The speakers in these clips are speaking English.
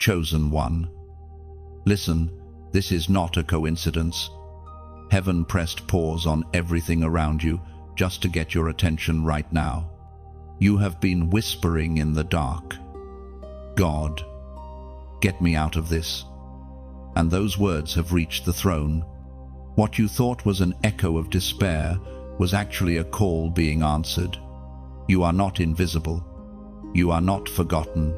chosen one. Listen, this is not a coincidence. Heaven pressed pause on everything around you just to get your attention right now. You have been whispering in the dark, "God, get me out of this." And those words have reached the throne. What you thought was an echo of despair was actually a call being answered. You are not invisible. You are not forgotten.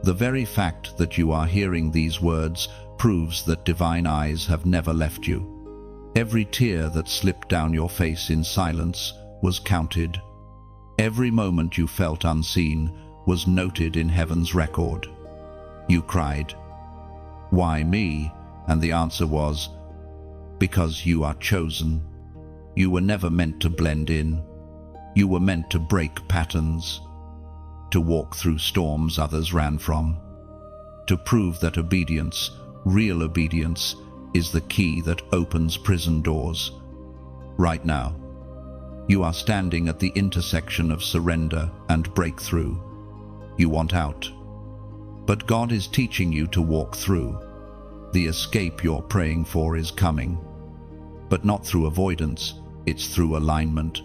The very fact that you are hearing these words proves that divine eyes have never left you. Every tear that slipped down your face in silence was counted. Every moment you felt unseen was noted in heaven's record. You cried, "Why me?" And the answer was, "Because you are chosen. You were never meant to blend in. You were meant to break patterns, to walk through storms others ran from, to prove that obedience, real obedience, is the key that opens prison doors." Right now, you are standing at the intersection of surrender and breakthrough. You want out, but God is teaching you to walk through. The escape you're praying for is coming, but not through avoidance, it's through alignment.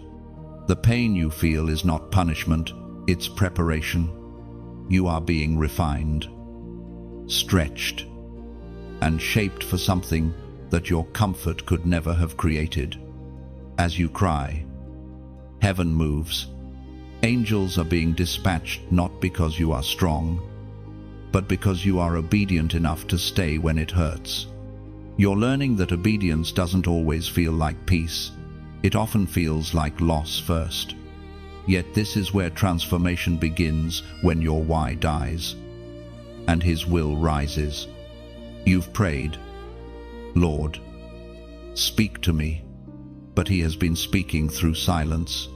The pain you feel is not punishment, it's preparation. You are being refined, stretched, and shaped for something that your comfort could never have created. As you cry, heaven moves. Angels are being dispatched not because you are strong, but because you are obedient enough to stay when it hurts. You're learning that obedience doesn't always feel like peace. It often feels like loss first. Yet this is where transformation begins, when your why dies and His will rises. You've prayed, "Lord, speak to me," but He has been speaking through silence.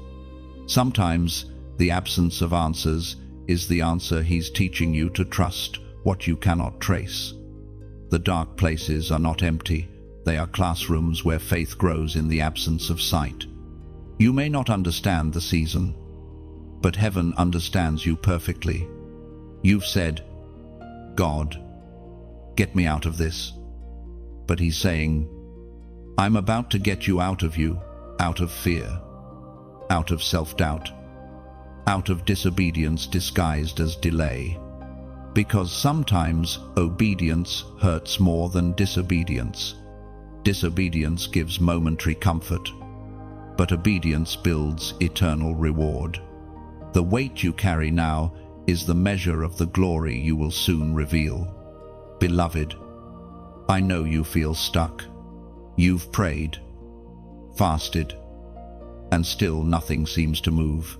Sometimes the absence of answers is the answer He's teaching you to trust what you cannot trace. The dark places are not empty. They are classrooms where faith grows in the absence of sight. You may not understand the season, but heaven understands you perfectly. You've said, "God, get me out of this." But He's saying, "I'm about to get you, out of fear, out of self-doubt, out of disobedience disguised as delay. Because sometimes obedience hurts more than disobedience. Disobedience gives momentary comfort, but obedience builds eternal reward. The weight you carry now is the measure of the glory you will soon reveal. Beloved, I know you feel stuck. You've prayed, fasted, and still nothing seems to move.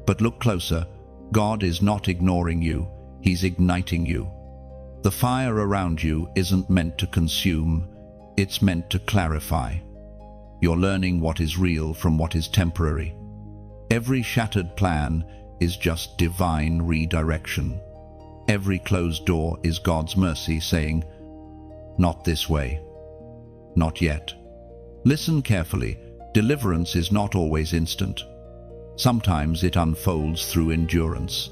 But look closer. God is not ignoring you. He's igniting you. The fire around you isn't meant to consume. It's meant to clarify. You're learning what is real from what is temporary. Every shattered plan is just divine redirection. Every closed door is God's mercy saying, "Not this way. Not yet." Listen carefully. Deliverance is not always instant. Sometimes it unfolds through endurance.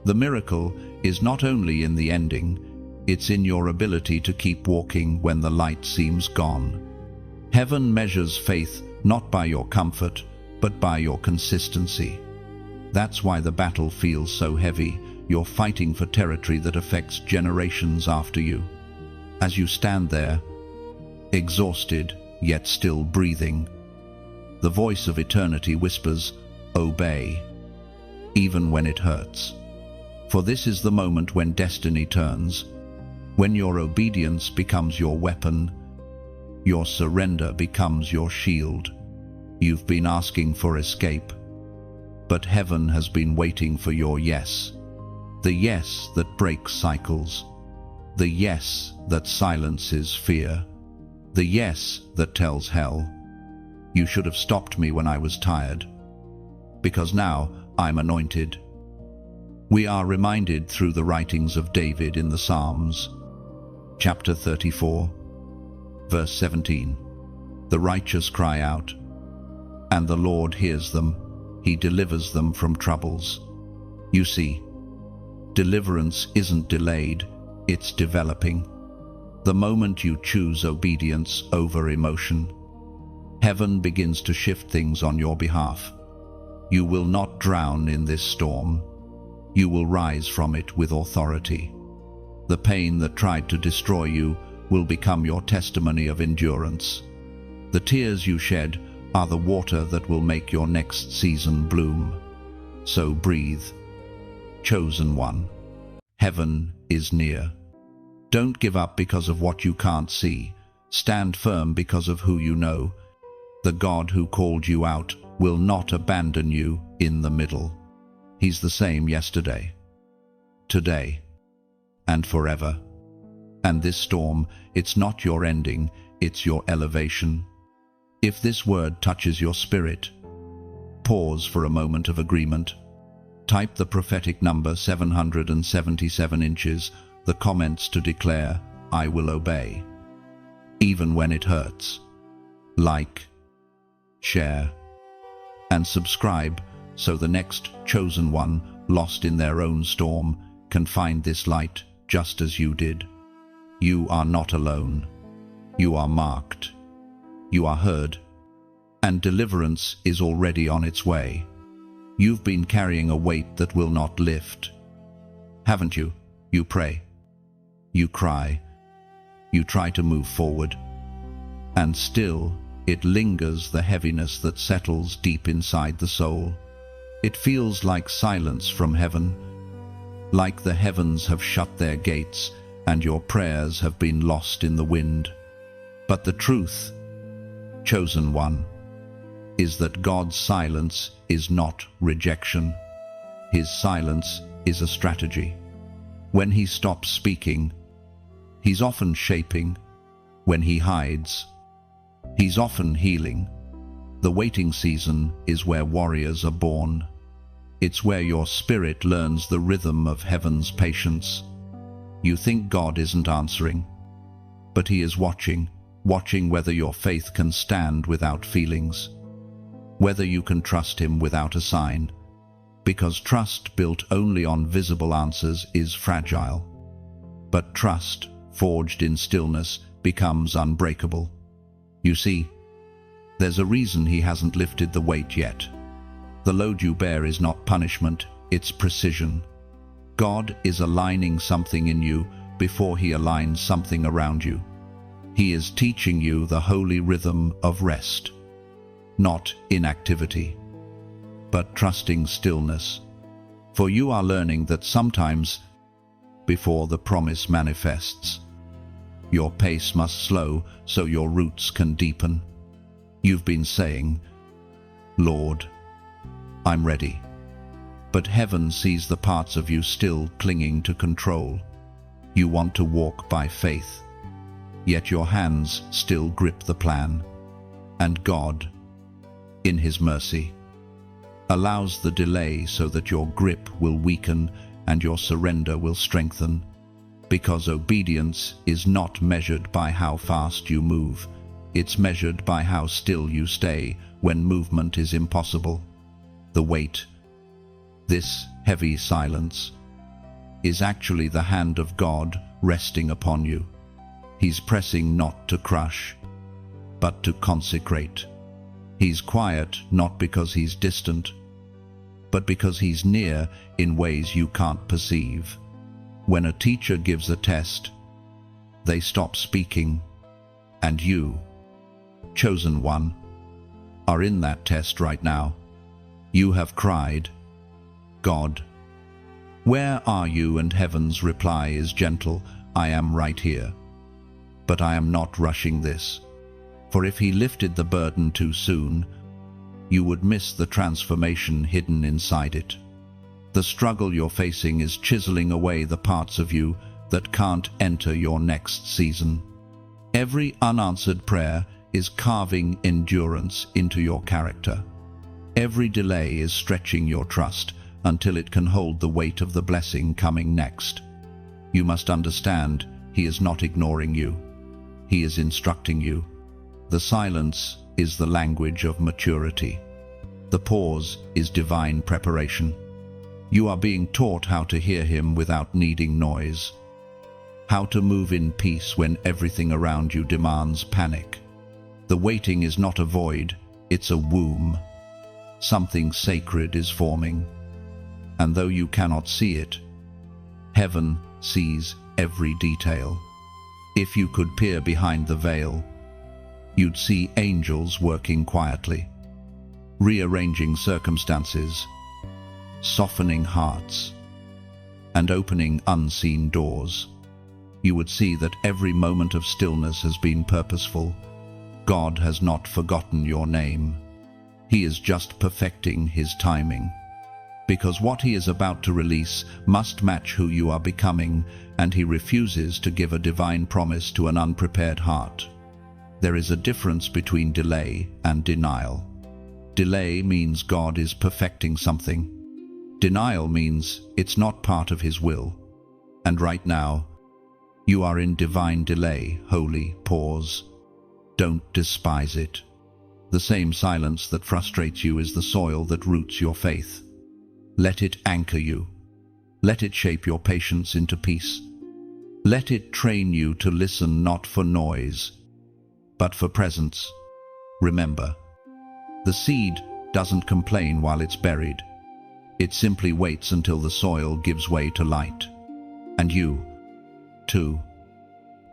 The miracle is not only in the ending, it's in your ability to keep walking when the light seems gone. Heaven measures faith not by your comfort, but by your consistency. That's why the battle feels so heavy. You're fighting for territory that affects generations after you. As you stand there, exhausted yet still breathing, the voice of eternity whispers, "Obey," even when it hurts. For this is the moment when destiny turns, when your obedience becomes your weapon, your surrender becomes your shield. You've been asking for escape, but heaven has been waiting for your yes. The yes that breaks cycles. The yes that silences fear. The yes that tells hell, "You should have stopped me when I was tired, because now I'm anointed." We are reminded through the writings of David in the Psalms, chapter 34, verse 17. The righteous cry out, and the Lord hears them. He delivers them from troubles. You see, deliverance isn't delayed, It's developing. The moment you choose obedience over emotion, heaven begins to shift things on your behalf. You will not drown in this storm. You will rise from it with authority. The pain that tried to destroy you will become your testimony of endurance. The tears you shed are the water that will make your next season bloom. So breathe. Chosen one. Heaven is near. Don't give up because of what you can't see. Stand firm because of who you know. The God who called you out will not abandon you in the middle. He's the same yesterday, today, and forever. And this storm, it's not your ending, it's your elevation. If this word touches your spirit, pause for a moment of agreement. Type the prophetic number 777 inches, the comments to declare, I will obey. Even when it hurts. Like, share, and subscribe so the next chosen one, lost in their own storm, can find this light just as you did. You are not alone. You are marked. You are heard. And deliverance is already on its way. You've been carrying a weight that will not lift. Haven't you? You pray. You cry. You try to move forward. And still, it lingers, the heaviness that settles deep inside the soul. It feels like silence from heaven, like the heavens have shut their gates and your prayers have been lost in the wind. But the truth, chosen one, is that God's silence is not rejection. His silence is a strategy. When he stops speaking, he's often shaping. When he hides, he's often healing. The waiting season is where warriors are born. It's where your spirit learns the rhythm of heaven's patience. You think God isn't answering, but he is watching whether your faith can stand without feelings, whether you can trust him without a sign, because trust built only on visible answers is fragile. But trust, forged in stillness, becomes unbreakable. You see, there's a reason he hasn't lifted the weight yet. The load you bear is not punishment, it's precision. God is aligning something in you before he aligns something around you. He is teaching you the holy rhythm of rest, not inactivity, but trusting stillness. For you are learning that sometimes, before the promise manifests, your pace must slow so your roots can deepen. You've been saying, Lord, I'm ready. But heaven sees the parts of you still clinging to control. You want to walk by faith, yet your hands still grip the plan. And God, in his mercy, allows the delay so that your grip will weaken and your surrender will strengthen. Because obedience is not measured by how fast you move. It's measured by how still you stay when movement is impossible. The weight, this heavy silence, is actually the hand of God resting upon you. He's pressing not to crush, but to consecrate. He's quiet not because he's distant, but because he's near in ways you can't perceive. When a teacher gives a test, they stop speaking, and you, chosen one, are in that test right now. You have cried, God, where are you? And heaven's reply is gentle, I am right here. But I am not rushing this. For if he lifted the burden too soon, you would miss the transformation hidden inside it. The struggle you're facing is chiseling away the parts of you that can't enter your next season. Every unanswered prayer is carving endurance into your character. Every delay is stretching your trust until it can hold the weight of the blessing coming next. You must understand, he is not ignoring you. He is instructing you. The silence is the language of maturity. The pause is divine preparation. You are being taught how to hear him without needing noise. How to move in peace when everything around you demands panic. The waiting is not a void, it's a womb. Something sacred is forming. And though you cannot see it, heaven sees every detail. If you could peer behind the veil, you'd see angels working quietly, rearranging circumstances, softening hearts, and opening unseen doors. You would see that every moment of stillness has been purposeful. God has not forgotten your name. He is just perfecting his timing. Because what he is about to release must match who you are becoming, and he refuses to give a divine promise to an unprepared heart. There is a difference between delay and denial. Delay means God is perfecting something. Denial means it's not part of his will. And right now, you are in divine delay, holy pause. Don't despise it. The same silence that frustrates you is the soil that roots your faith. Let it anchor you. Let it shape your patience into peace. Let it train you to listen not for noise, but for presence. Remember, the seed doesn't complain while it's buried. It simply waits until the soil gives way to light. And you, too,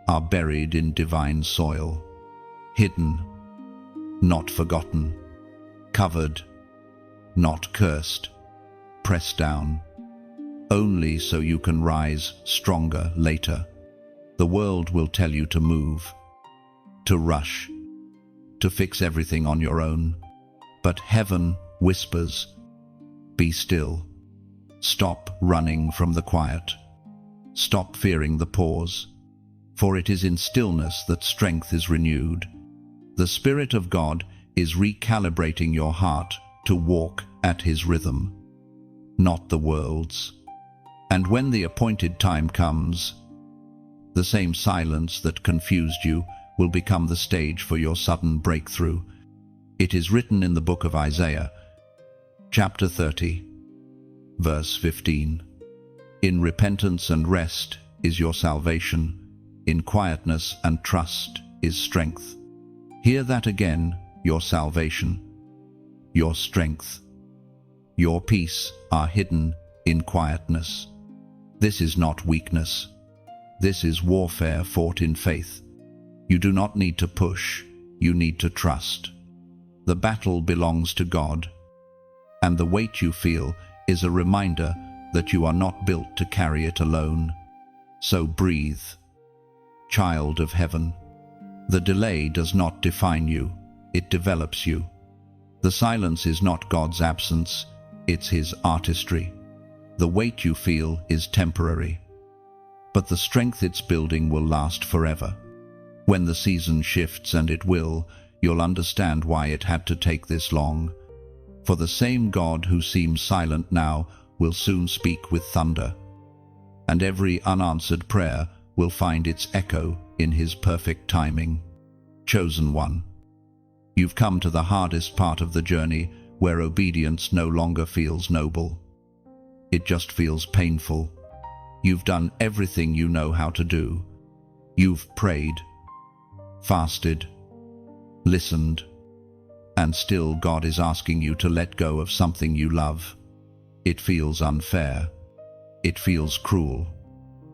are buried in divine soil, hidden, not forgotten, covered, not cursed, pressed down, only so you can rise stronger later. The world will tell you to move, to rush, to fix everything on your own. But heaven whispers, be still. Stop running from the quiet. Stop fearing the pause. For it is in stillness that strength is renewed. The Spirit of God is recalibrating your heart to walk at his rhythm, not the world's. And when the appointed time comes, the same silence that confused you will become the stage for your sudden breakthrough. It is written in the book of Isaiah, chapter 30, verse 15. In repentance and rest is your salvation. In quietness and trust is strength. Hear that again, your salvation, your strength, your peace are hidden in quietness. This is not weakness. This is warfare fought in faith. You do not need to push, you need to trust. The battle belongs to God, and the weight you feel is a reminder that you are not built to carry it alone. So breathe, child of heaven. The delay does not define you, it develops you. The silence is not God's absence, it's his artistry. The weight you feel is temporary, but the strength it's building will last forever. When the season shifts, and it will, you'll understand why it had to take this long. For the same God who seems silent now will soon speak with thunder, and every unanswered prayer will find its echo in his perfect timing. Chosen one, you've come to the hardest part of the journey, where obedience no longer feels noble. It just feels painful. You've done everything you know how to do. You've prayed, fasted, listened, and still God is asking you to let go of something you love. It feels unfair. It feels cruel.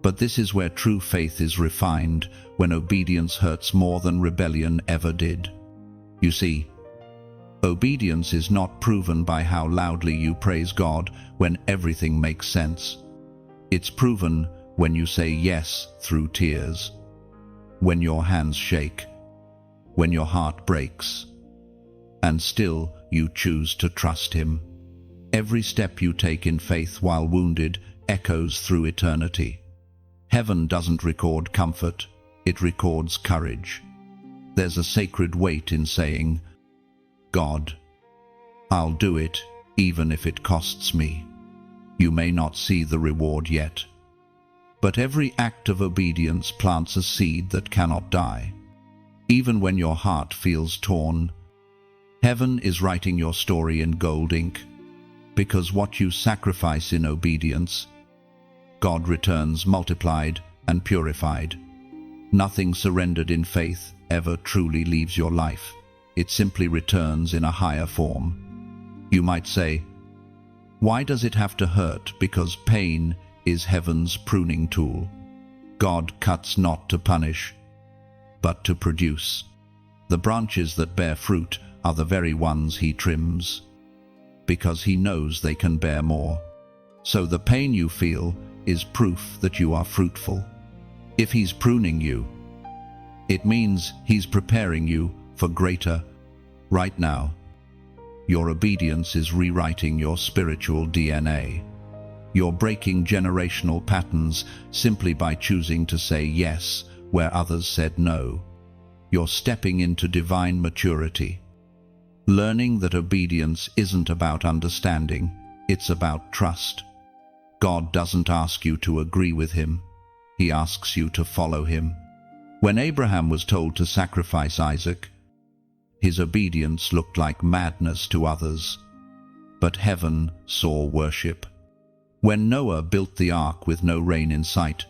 But this is where true faith is refined, when obedience hurts more than rebellion ever did. You see, obedience is not proven by how loudly you praise God when everything makes sense. It's proven when you say yes through tears, when your hands shake, when your heart breaks, and still you choose to trust him. Every step you take in faith while wounded echoes through eternity. Heaven doesn't record comfort, it records courage. There's a sacred weight in saying, God, I'll do it even if it costs me. You may not see the reward yet, but every act of obedience plants a seed that cannot die. Even when your heart feels torn, heaven is writing your story in gold ink, because what you sacrifice in obedience, God returns multiplied and purified. Nothing surrendered in faith ever truly leaves your life. It simply returns in a higher form. You might say, why does it have to hurt? Because pain is heaven's pruning tool. God cuts not to punish, but to produce. The branches that bear fruit are the very ones he trims, because he knows they can bear more. So the pain you feel is proof that you are fruitful. If he's pruning you, it means he's preparing you for greater. Right now, your obedience is rewriting your spiritual DNA. You're breaking generational patterns simply by choosing to say yes where others said no. You're stepping into divine maturity, learning that obedience isn't about understanding, it's about trust. God doesn't ask you to agree with him. He asks you to follow him. When Abraham was told to sacrifice Isaac, his obedience looked like madness to others, but heaven saw worship. When Noah built the ark with no rain in sight,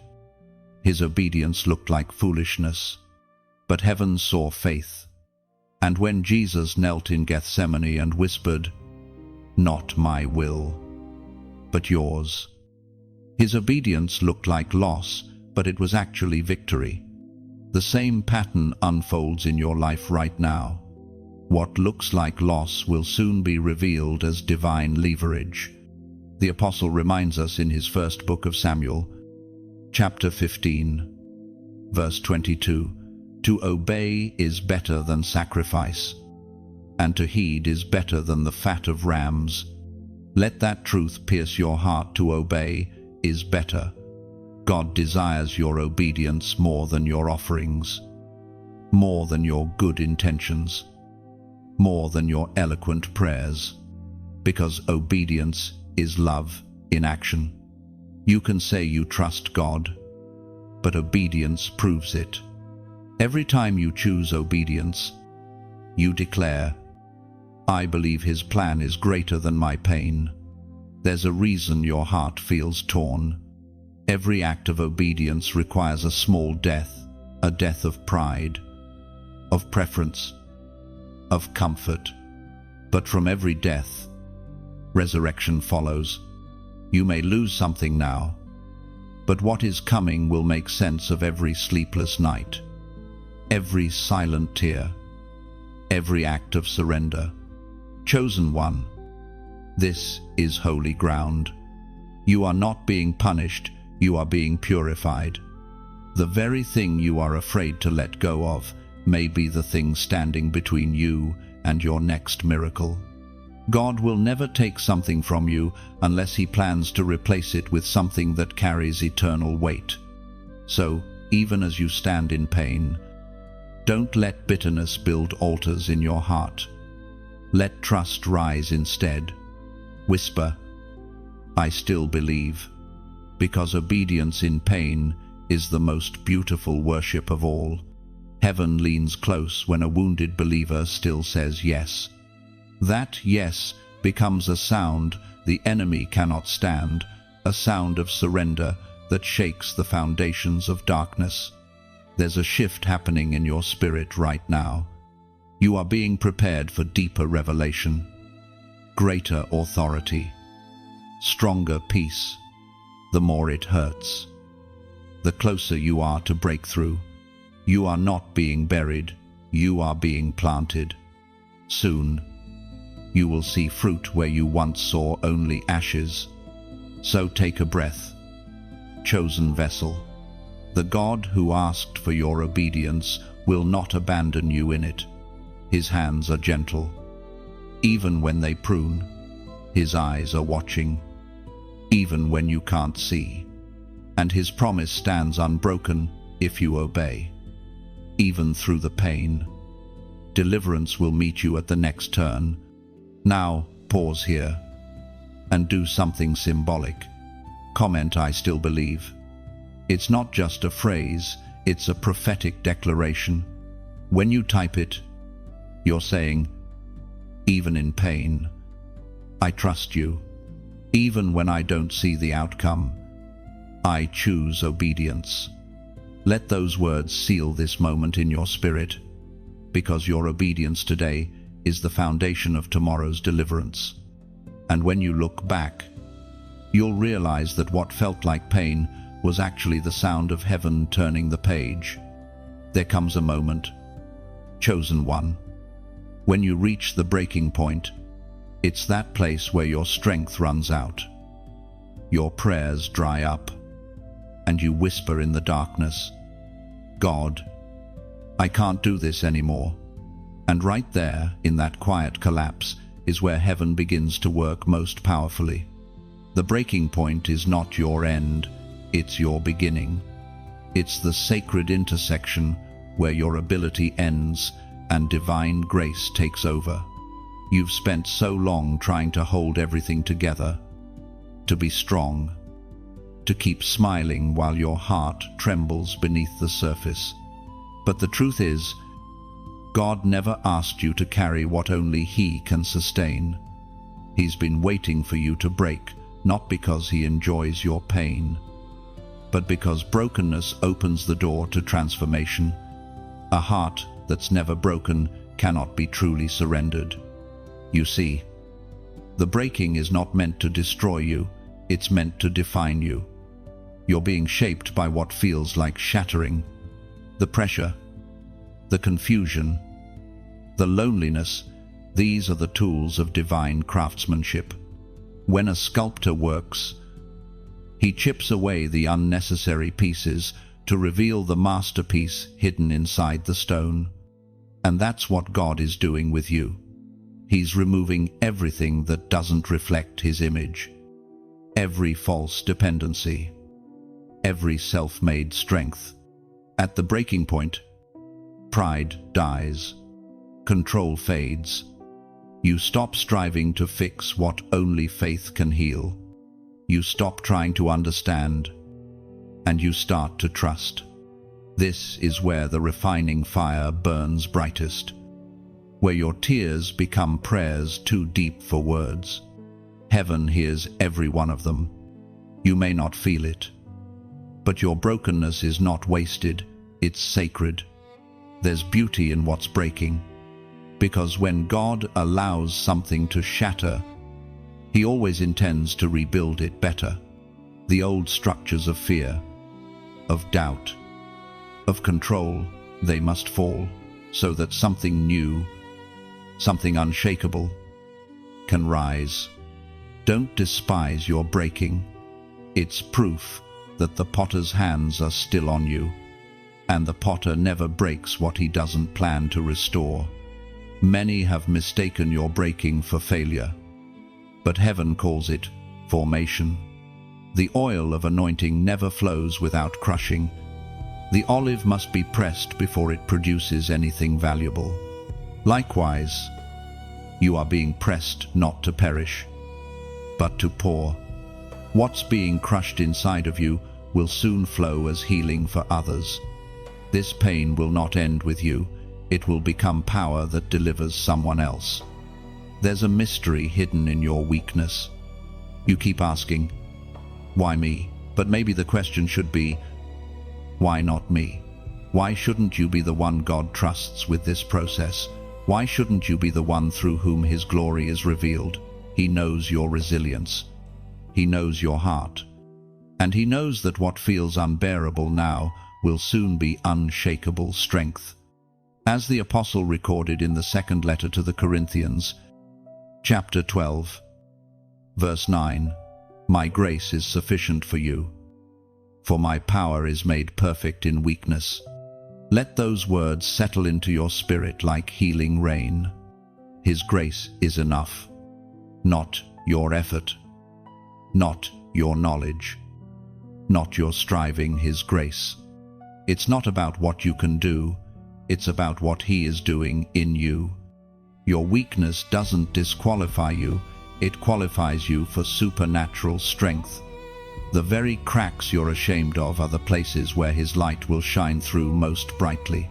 his obedience looked like foolishness, but heaven saw faith. And when Jesus knelt in Gethsemane and whispered, "Not my will, but yours," his obedience looked like loss, but it was actually victory. The same pattern unfolds in your life right now. What looks like loss will soon be revealed as divine leverage. The apostle reminds us in his first book of Samuel, chapter 15, verse 22, "To obey is better than sacrifice, and to heed is better than the fat of rams." Let that truth pierce your heart. To obey is better. God desires your obedience more than your offerings, more than your good intentions, more than your eloquent prayers, because obedience is love in action. You can say you trust God, but obedience proves it. Every time you choose obedience, you declare, "I believe his plan is greater than my pain." There's a reason your heart feels torn. Every act of obedience requires a small death, a death of pride, of preference, of comfort. But from every death, resurrection follows. You may lose something now, but what is coming will make sense of every sleepless night, every silent tear, every act of surrender. Chosen one, this is holy ground. You are not being punished, you are being purified. The very thing you are afraid to let go of may be the thing standing between you and your next miracle. God will never take something from you unless he plans to replace it with something that carries eternal weight. So, even as you stand in pain, don't let bitterness build altars in your heart. Let trust rise instead. Whisper, "I still believe," because obedience in pain is the most beautiful worship of all. Heaven leans close when a wounded believer still says yes. That yes becomes a sound the enemy cannot stand, a sound of surrender that shakes the foundations of darkness. There's a shift happening in your spirit right now. You are being prepared for deeper revelation, greater authority, stronger peace. The more it hurts, the closer you are to breakthrough. You are not being buried, you are being planted. Soon, you will see fruit where you once saw only ashes. So take a breath. Chosen vessel, the God who asked for your obedience will not abandon you in it. His hands are gentle. Even when they prune, his eyes are watching. Even when you can't see. And his promise stands unbroken if you obey. Even through the pain, deliverance will meet you at the next turn. Now, pause here and do something symbolic. Comment, "I still believe." It's not just a phrase, it's a prophetic declaration. When you type it, you're saying, "Even in pain, I trust you. Even when I don't see the outcome, I choose obedience." Let those words seal this moment in your spirit, because your obedience today is the foundation of tomorrow's deliverance. And when you look back, you'll realize that what felt like pain was actually the sound of heaven turning the page. There comes a moment, chosen one, when you reach the breaking point. It's that place where your strength runs out, your prayers dry up, and you whisper in the darkness, "God, I can't do this anymore." And right there, in that quiet collapse, is where heaven begins to work most powerfully. The breaking point is not your end, it's your beginning. It's the sacred intersection where your ability ends and divine grace takes over. You've spent so long trying to hold everything together, to be strong, to keep smiling while your heart trembles beneath the surface. But the truth is, God never asked you to carry what only He can sustain. He's been waiting for you to break, not because He enjoys your pain, but because brokenness opens the door to transformation. A heart that's never broken cannot be truly surrendered. You see, the breaking is not meant to destroy you, it's meant to define you. You're being shaped by what feels like shattering. The pressure, the confusion, the loneliness, these are the tools of divine craftsmanship. When a sculptor works, he chips away the unnecessary pieces to reveal the masterpiece hidden inside the stone. And that's what God is doing with you. He's removing everything that doesn't reflect His image. Every false dependency, every self-made strength. At the breaking point, pride dies, control fades. You stop striving to fix what only faith can heal. You stop trying to understand, and you start to trust. This is where the refining fire burns brightest, where your tears become prayers too deep for words. Heaven hears every one of them. You may not feel it, but your brokenness is not wasted, it's sacred. There's beauty in what's breaking, because when God allows something to shatter, He always intends to rebuild it better. The old structures of fear, of doubt, of control, they must fall, so that something new, something unshakable, can rise. Don't despise your breaking. It's proof that the potter's hands are still on you, and the potter never breaks what he doesn't plan to restore. Many have mistaken your breaking for failure, but heaven calls it formation. The oil of anointing never flows without crushing. The olive must be pressed before it produces anything valuable. Likewise, you are being pressed not to perish, but to pour. What's being crushed inside of you will soon flow as healing for others. This pain will not end with you. It will become power that delivers someone else. There's a mystery hidden in your weakness. You keep asking, why me? But maybe the question should be, why not me? Why shouldn't you be the one God trusts with this process? Why shouldn't you be the one through whom His glory is revealed? He knows your resilience. He knows your heart. And He knows that what feels unbearable now will soon be unshakable strength. As the apostle recorded in the second letter to the Corinthians, chapter 12, verse 9, "My grace is sufficient for you, for my power is made perfect in weakness." Let those words settle into your spirit like healing rain. His grace is enough, not your effort, not your knowledge, not your striving. His grace. It's not about what you can do, it's about what He is doing in you. Your weakness doesn't disqualify you, it qualifies you for supernatural strength. The very cracks you're ashamed of are the places where His light will shine through most brightly.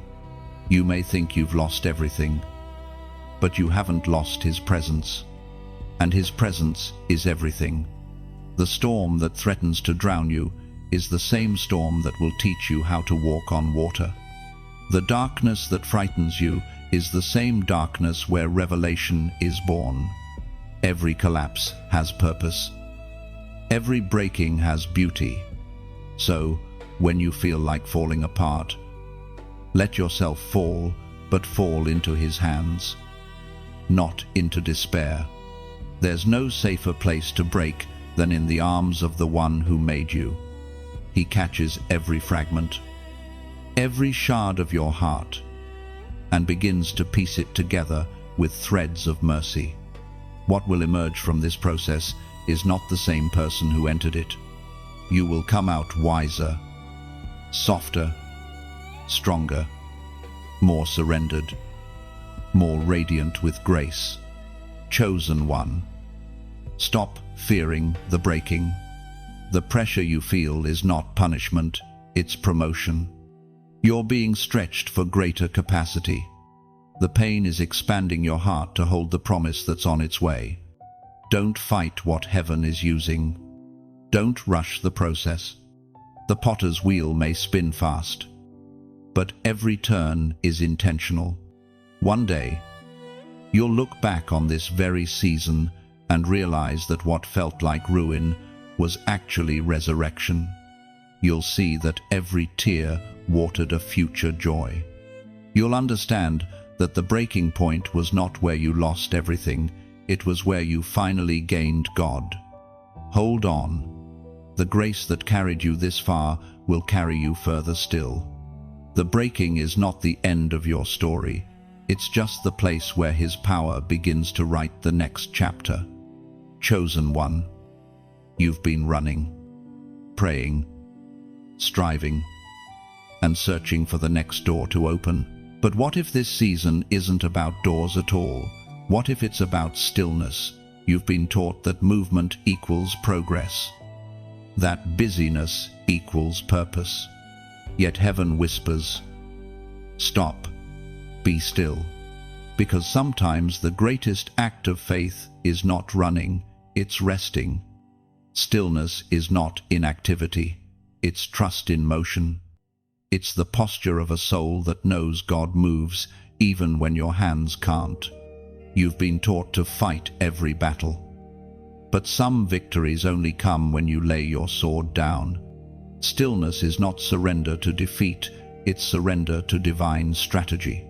You may think you've lost everything, but you haven't lost His presence. And His presence is everything. The storm that threatens to drown you is the same storm that will teach you how to walk on water. The darkness that frightens you is the same darkness where revelation is born. Every collapse has purpose. Every breaking has beauty. So, when you feel like falling apart, let yourself fall, but fall into His hands, not into despair. There's no safer place to break than in the arms of the one who made you. He catches every fragment, every shard of your heart, and begins to piece it together with threads of mercy. What will emerge from this process is not the same person who entered it. You will come out wiser, softer, stronger, more surrendered, more radiant with grace. Chosen one. Stop fearing the breaking. The pressure you feel is not punishment, it's promotion. You're being stretched for greater capacity. The pain is expanding your heart to hold the promise that's on its way. Don't fight what heaven is using. Don't rush the process. The potter's wheel may spin fast, but every turn is intentional. One day, you'll look back on this very season and realize that what felt like ruin was actually resurrection. You'll see that every tear watered a future joy. You'll understand that the breaking point was not where you lost everything, it was where you finally gained God. Hold on. The grace that carried you this far will carry you further still. The breaking is not the end of your story. It's just the place where His power begins to write the next chapter. Chosen one. You've been running, praying, striving, and searching for the next door to open. But what if this season isn't about doors at all? What if it's about stillness? You've been taught that movement equals progress, that busyness equals purpose. Yet heaven whispers, stop, be still. Because sometimes the greatest act of faith is not running, it's resting. Stillness is not inactivity, it's trust in motion. It's the posture of a soul that knows God moves even when your hands can't. You've been taught to fight every battle. But some victories only come when you lay your sword down. Stillness is not surrender to defeat, it's surrender to divine strategy.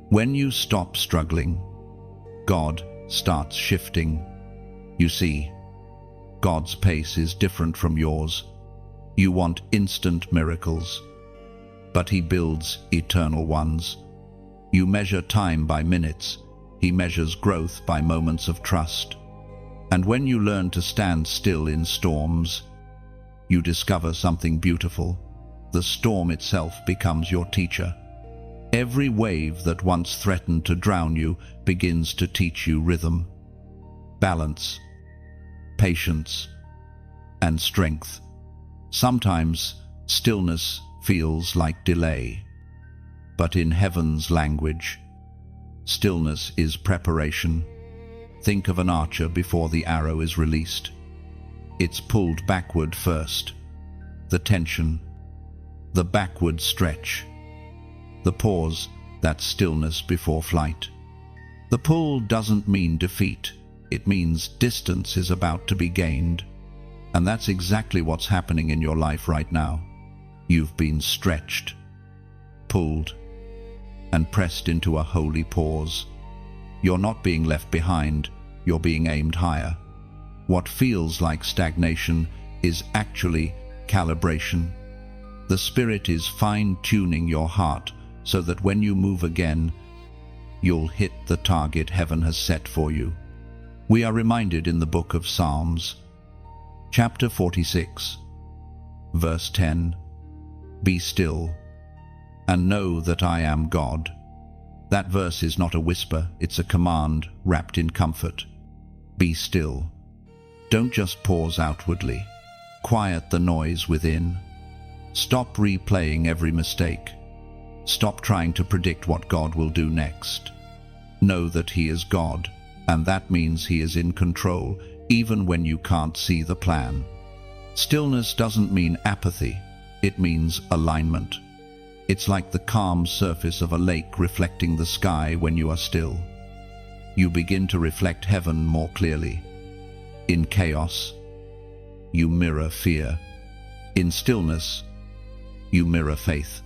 When you stop struggling, God starts shifting. You see, God's pace is different from yours. You want instant miracles, but He builds eternal ones. You measure time by minutes, He measures growth by moments of trust. And when you learn to stand still in storms, you discover something beautiful. The storm itself becomes your teacher. Every wave that once threatened to drown you begins to teach you rhythm, balance, patience, and strength. Sometimes stillness feels like delay, but in heaven's language, stillness is preparation. Think of an archer before the arrow is released. It's pulled backward first. The tension, the backward stretch, the pause, that stillness before flight. The pull doesn't mean defeat. It means distance is about to be gained. And that's exactly what's happening in your life right now. You've been stretched, pulled, and pressed into a holy pause. You're not being left behind, you're being aimed higher. What feels like stagnation is actually calibration. The Spirit is fine-tuning your heart so that when you move again, you'll hit the target heaven has set for you. We are reminded in the book of Psalms, chapter 46, verse 10, "Be still, and know that I am God." That verse is not a whisper, it's a command wrapped in comfort. Be still. Don't just pause outwardly. Quiet the noise within. Stop replaying every mistake. Stop trying to predict what God will do next. Know that He is God, and that means He is in control, even when you can't see the plan. Stillness doesn't mean apathy, it means alignment. It's like the calm surface of a lake reflecting the sky when you are still. You begin to reflect heaven more clearly. In chaos, you mirror fear. In stillness, you mirror faith.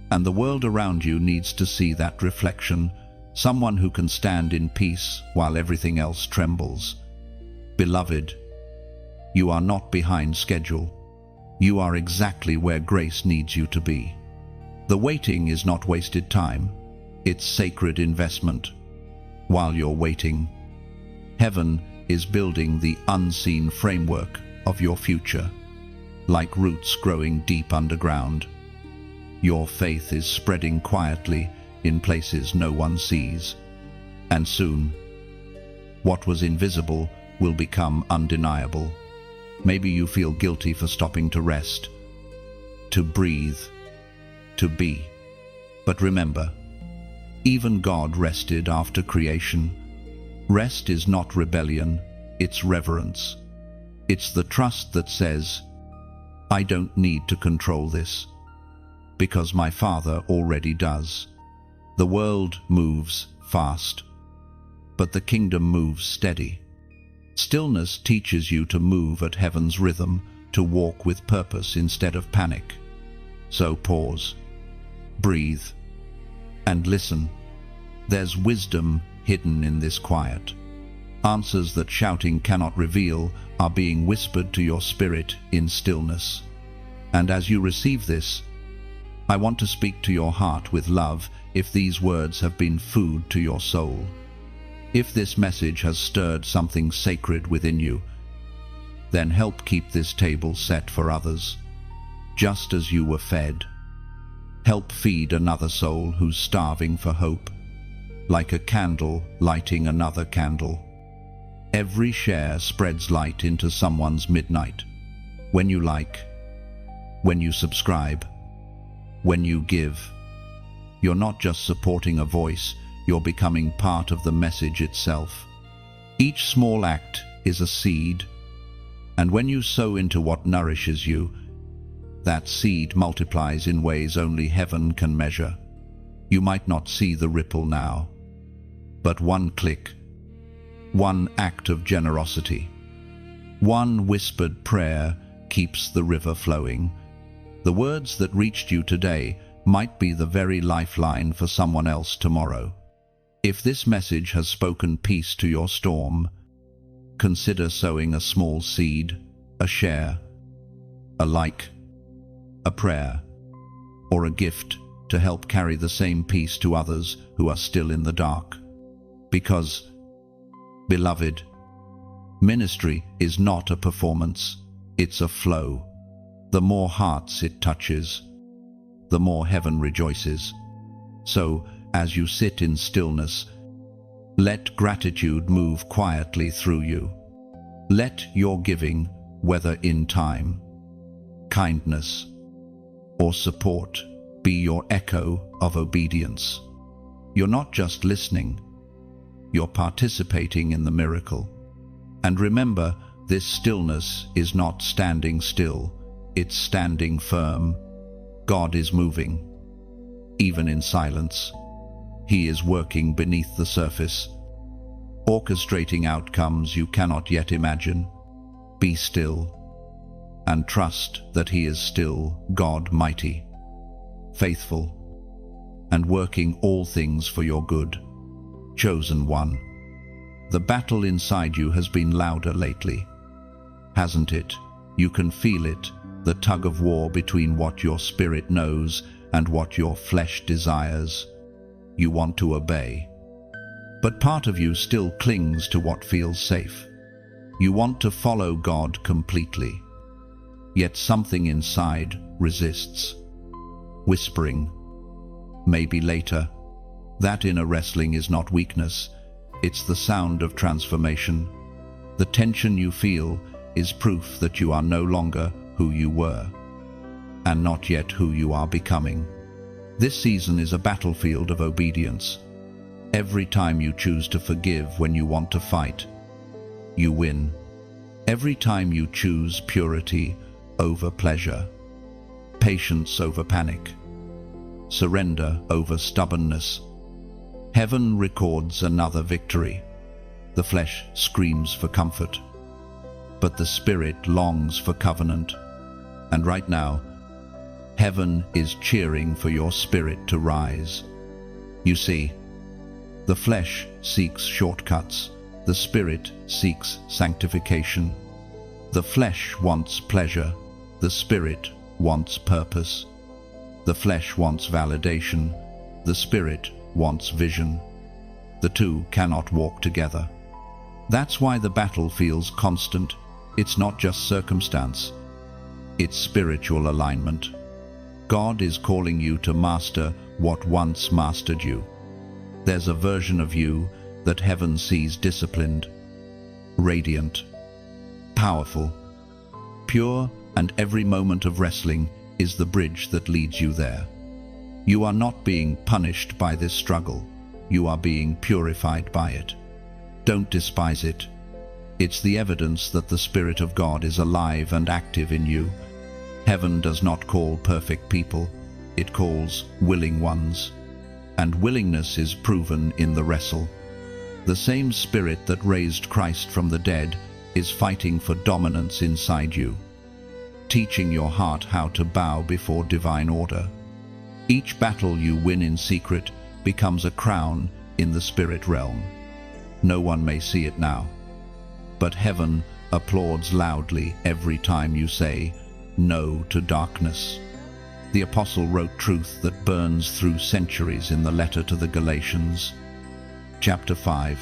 And the world around you needs to see that reflection, someone who can stand in peace while everything else trembles. Beloved, you are not behind schedule. You are exactly where grace needs you to be. The waiting is not wasted time, it's sacred investment. While you're waiting, heaven is building the unseen framework of your future. Like roots growing deep underground, your faith is spreading quietly in places no one sees. And soon, what was invisible will become undeniable. Maybe you feel guilty for stopping to rest, to breathe, to be. But remember, even God rested after creation. Rest is not rebellion, it's reverence. It's the trust that says, I don't need to control this, because my Father already does. The world moves fast, but the kingdom moves steady. Stillness teaches you to move at heaven's rhythm, to walk with purpose instead of panic. So pause, breathe, and listen. There's wisdom hidden in this quiet. Answers that shouting cannot reveal are being whispered to your spirit in stillness. And as you receive this, I want to speak to your heart with love if these words have been food to your soul. If this message has stirred something sacred within you, then help keep this table set for others, just as you were fed. Help feed another soul who's starving for hope, like a candle lighting another candle. Every share spreads light into someone's midnight. When you like, when you subscribe, when you give, you're not just supporting a voice, you're becoming part of the message itself. Each small act is a seed, and when you sow into what nourishes you, that seed multiplies in ways only heaven can measure. You might not see the ripple now, but one click, one act of generosity, one whispered prayer keeps the river flowing. The words that reached you today might be the very lifeline for someone else tomorrow. If this message has spoken peace to your storm, consider sowing a small seed, a share, a like, a prayer, or a gift to help carry the same peace to others who are still in the dark. Because, beloved, ministry is not a performance, it's a flow. The more hearts it touches, the more heaven rejoices. So, as you sit in stillness, let gratitude move quietly through you. Let your giving, whether in time, kindness, or support, be your echo of obedience. You're not just listening, you're participating in the miracle. And remember, this stillness is not standing still, it's standing firm. God is moving, even in silence. He is working beneath the surface, orchestrating outcomes you cannot yet imagine. Be still, and trust that He is still God mighty, faithful, and working all things for your good. Chosen one. The battle inside you has been louder lately, hasn't it? You can feel it, the tug of war between what your spirit knows and what your flesh desires. You want to obey, but part of you still clings to what feels safe. You want to follow God completely, yet something inside resists, whispering, maybe later. That inner wrestling is not weakness, it's the sound of transformation. The tension you feel is proof that you are no longer who you were, and not yet who you are becoming. This season is a battlefield of obedience. Every time you choose to forgive when you want to fight, you win. Every time you choose purity over pleasure, patience over panic, surrender over stubbornness. Heaven records another victory. The flesh screams for comfort, but the spirit longs for covenant. And right now, heaven is cheering for your spirit to rise. You see, the flesh seeks shortcuts, the spirit seeks sanctification. The flesh wants pleasure, the spirit wants purpose. The flesh wants validation, the spirit wants vision. The two cannot walk together. That's why the battle feels constant. It's not just circumstance, it's spiritual alignment. God is calling you to master what once mastered you. There's a version of you that heaven sees disciplined, radiant, powerful, pure, and every moment of wrestling is the bridge that leads you there. You are not being punished by this struggle. You are being purified by it. Don't despise it. It's the evidence that the Spirit of God is alive and active in you. Heaven does not call perfect people. It calls willing ones. And willingness is proven in the wrestle. The same Spirit that raised Christ from the dead is fighting for dominance inside you, teaching your heart how to bow before divine order. Each battle you win in secret becomes a crown in the spirit realm. No one may see it now, but heaven applauds loudly every time you say no to darkness. The apostle wrote truth that burns through centuries in the letter to the Galatians, chapter 5,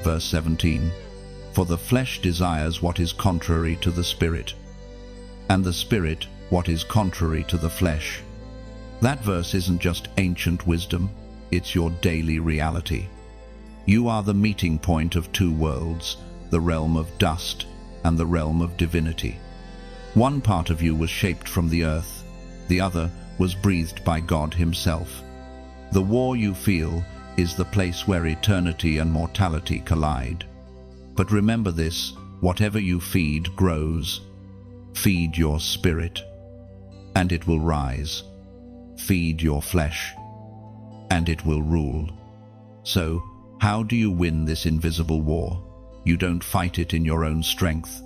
verse 17. For the flesh desires what is contrary to the spirit, and the spirit what is contrary to the flesh. That verse isn't just ancient wisdom, it's your daily reality. You are the meeting point of two worlds, the realm of dust and the realm of divinity. One part of you was shaped from the earth, the other was breathed by God Himself. The war you feel is the place where eternity and mortality collide. But remember this, whatever you feed grows. Feed your spirit, and it will rise. Feed your flesh, and it will rule. So, how do you win this invisible war? You don't fight it in your own strength.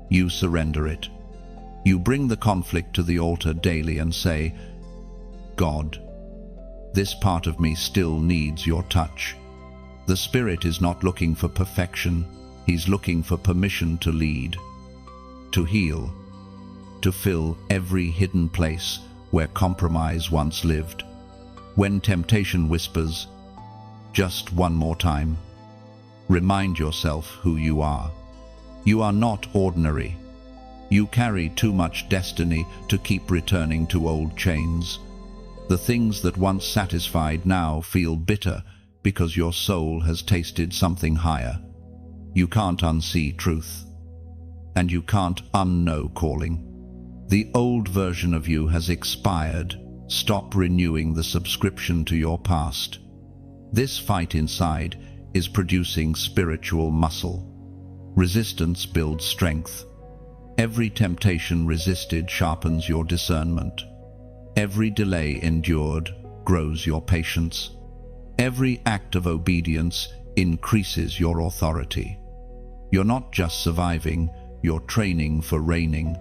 You surrender it. You bring the conflict to the altar daily and say, God, this part of me still needs your touch. The Spirit is not looking for perfection. He's looking for permission to lead, to heal, to fill every hidden place where compromise once lived. When temptation whispers, just one more time, remind yourself who you are. You are not ordinary. You carry too much destiny to keep returning to old chains. The things that once satisfied now feel bitter because your soul has tasted something higher. You can't unsee truth, and you can't unknow calling. The old version of you has expired. Stop renewing the subscription to your past. This fight inside is producing spiritual muscle. Resistance builds strength. Every temptation resisted sharpens your discernment. Every delay endured grows your patience. Every act of obedience increases your authority. You're not just surviving, you're training for reigning.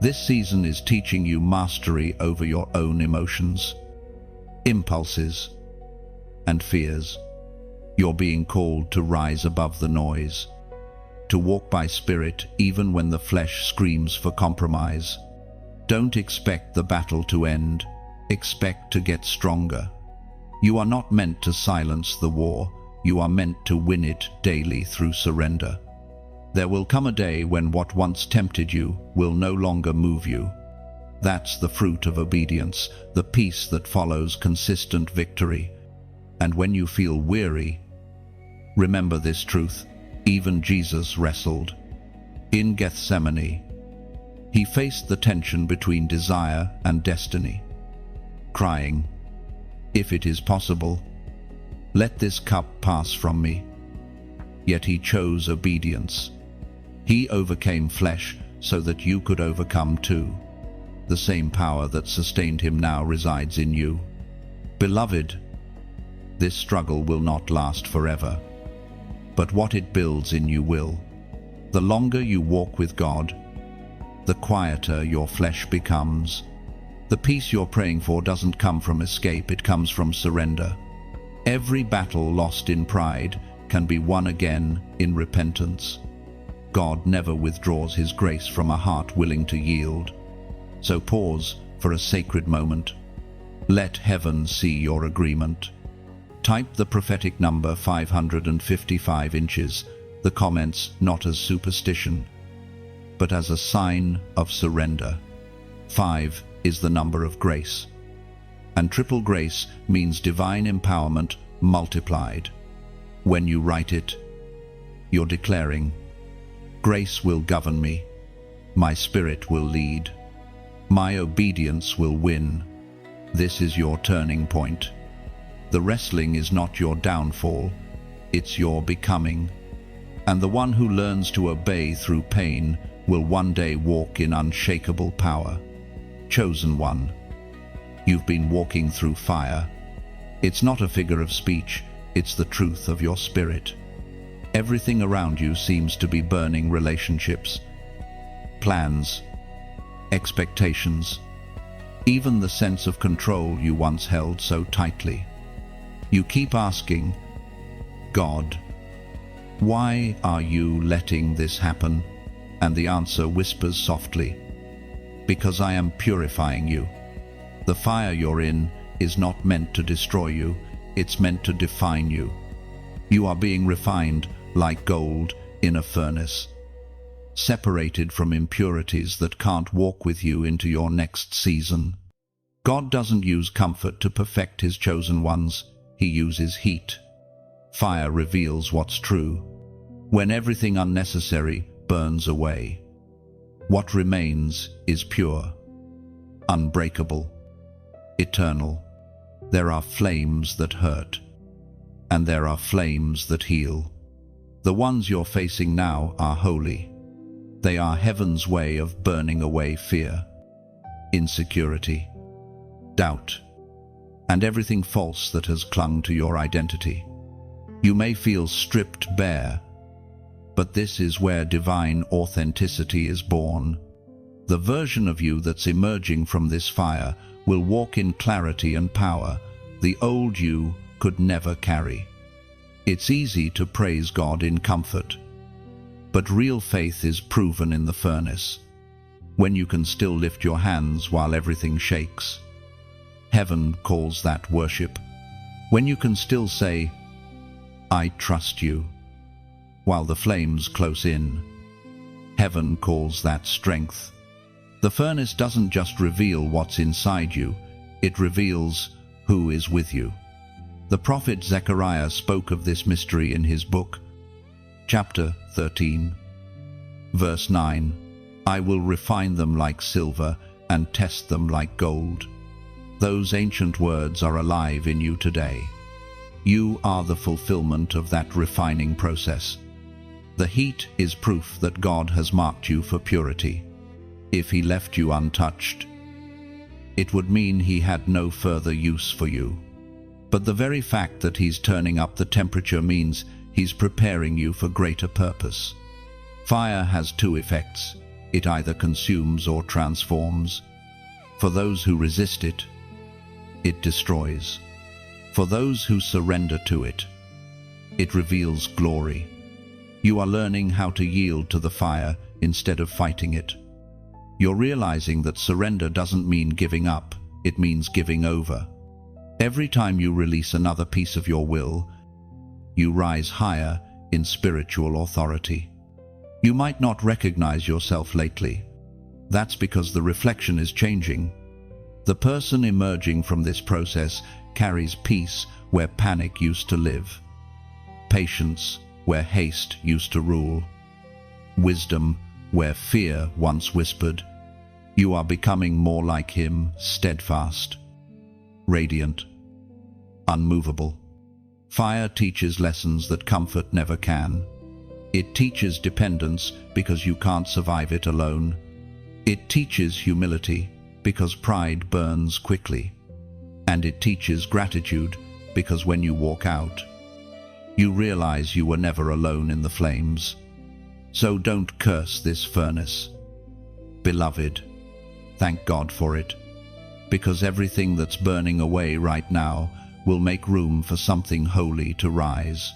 This season is teaching you mastery over your own emotions, impulses, and fears. You're being called to rise above the noise, to walk by spirit even when the flesh screams for compromise. Don't expect the battle to end. Expect to get stronger. You are not meant to silence the war. You are meant to win it daily through surrender. There will come a day when what once tempted you will no longer move you. That's the fruit of obedience, the peace that follows consistent victory. And when you feel weary, remember this truth. Even Jesus wrestled. In Gethsemane, He faced the tension between desire and destiny, crying, "If it is possible, let this cup pass from me." Yet He chose obedience. He overcame flesh so that you could overcome too. The same power that sustained him now resides in you. Beloved, this struggle will not last forever, but what it builds in you will. The longer you walk with God, the quieter your flesh becomes. The peace you're praying for doesn't come from escape, it comes from surrender. Every battle lost in pride can be won again in repentance. God never withdraws his grace from a heart willing to yield. So pause for a sacred moment. Let heaven see your agreement. Type the prophetic number 555 inches, the comments not as superstition, but as a sign of surrender. 5 is the number of grace, and triple grace means divine empowerment multiplied. When you write it, you're declaring, grace will govern me, my spirit will lead, my obedience will win. This is your turning point. The wrestling is not your downfall, it's your becoming. And the one who learns to obey through pain will one day walk in unshakable power. Chosen one, you've been walking through fire. It's not a figure of speech, it's the truth of your spirit. Everything around you seems to be burning: relationships, plans, expectations, even the sense of control you once held so tightly. You keep asking, God, why are you letting this happen? And the answer whispers softly, because I am purifying you. The fire you're in is not meant to destroy you, it's meant to define you. You are being refined like gold in a furnace, separated from impurities that can't walk with you into your next season. God doesn't use comfort to perfect his chosen ones, he uses heat. Fire reveals what's true. When everything unnecessary burns away, what remains is pure, unbreakable, eternal. There are flames that hurt, and there are flames that heal. The ones you're facing now are holy. They are heaven's way of burning away fear, insecurity, doubt, and everything false that has clung to your identity. You may feel stripped bare, but this is where divine authenticity is born. The version of you that's emerging from this fire will walk in clarity and power the old you could never carry. It's easy to praise God in comfort, but real faith is proven in the furnace, when you can still lift your hands while everything shakes. Heaven calls that worship. When you can still say, I trust you, while the flames close in. Heaven calls that strength. The furnace doesn't just reveal what's inside you, it reveals who is with you. The prophet Zechariah spoke of this mystery in his book, chapter 13, verse 9. I will refine them like silver and test them like gold. Those ancient words are alive in you today. You are the fulfillment of that refining process. The heat is proof that God has marked you for purity. If he left you untouched, it would mean he had no further use for you. But the very fact that he's turning up the temperature means he's preparing you for greater purpose. Fire has two effects. It either consumes or transforms. For those who resist it, it destroys. For those who surrender to it, it reveals glory. You are learning how to yield to the fire instead of fighting it. You're realizing that surrender doesn't mean giving up, it means giving over. Every time you release another piece of your will, you rise higher in spiritual authority. You might not recognize yourself lately. That's because the reflection is changing. The person emerging from this process carries peace where panic used to live, patience where haste used to rule, wisdom where fear once whispered. You are becoming more like him, steadfast, radiant, unmovable. Fire teaches lessons that comfort never can. It teaches dependence because you can't survive it alone. It teaches humility because pride burns quickly. And it teaches gratitude because when you walk out, you realize you were never alone in the flames. So don't curse this furnace. Beloved, thank God for it, because everything that's burning away right now will make room for something holy to rise.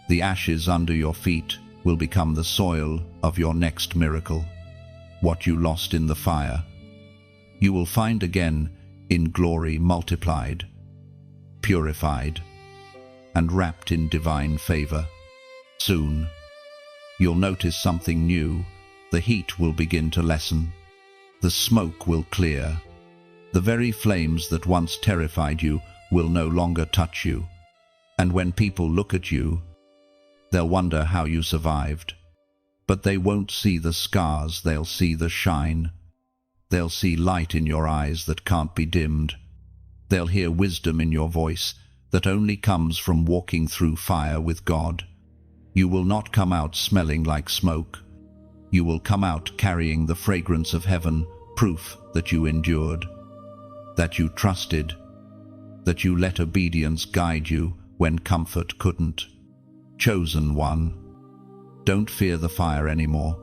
The ashes under your feet will become the soil of your next miracle. What you lost in the fire, you will find again in glory multiplied, purified, and wrapped in divine favor. Soon, you'll notice something new. The heat will begin to lessen. The smoke will clear. The very flames that once terrified you will no longer touch you. And when people look at you, they'll wonder how you survived. But they won't see the scars, they'll see the shine. They'll see light in your eyes that can't be dimmed. They'll hear wisdom in your voice that only comes from walking through fire with God. You will not come out smelling like smoke. You will come out carrying the fragrance of heaven, proof that you endured, that you trusted, that you let obedience guide you when comfort couldn't. Chosen one, don't fear the fire anymore.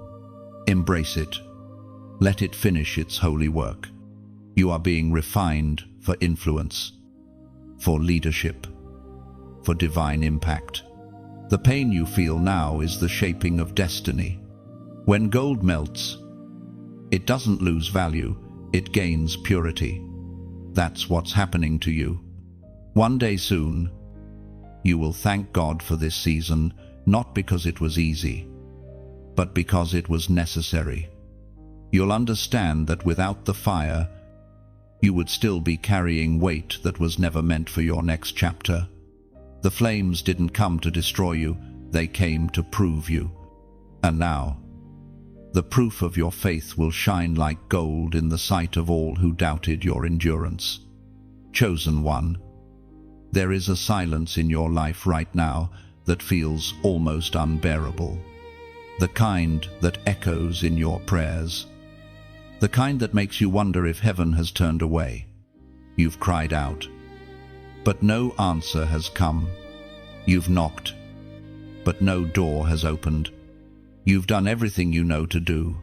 Embrace it. Let it finish its holy work. You are being refined for influence, for leadership, for divine impact. The pain you feel now is the shaping of destiny. When gold melts, it doesn't lose value, it gains purity. That's what's happening to you. One day soon, you will thank God for this season, not because it was easy, but because it was necessary. You'll understand that without the fire, you would still be carrying weight that was never meant for your next chapter. The flames didn't come to destroy you, they came to prove you. And now, the proof of your faith will shine like gold in the sight of all who doubted your endurance. Chosen one, there is a silence in your life right now that feels almost unbearable. The kind that echoes in your prayers. The kind that makes you wonder if heaven has turned away. You've cried out, but no answer has come. You've knocked, but no door has opened. You've done everything you know to do,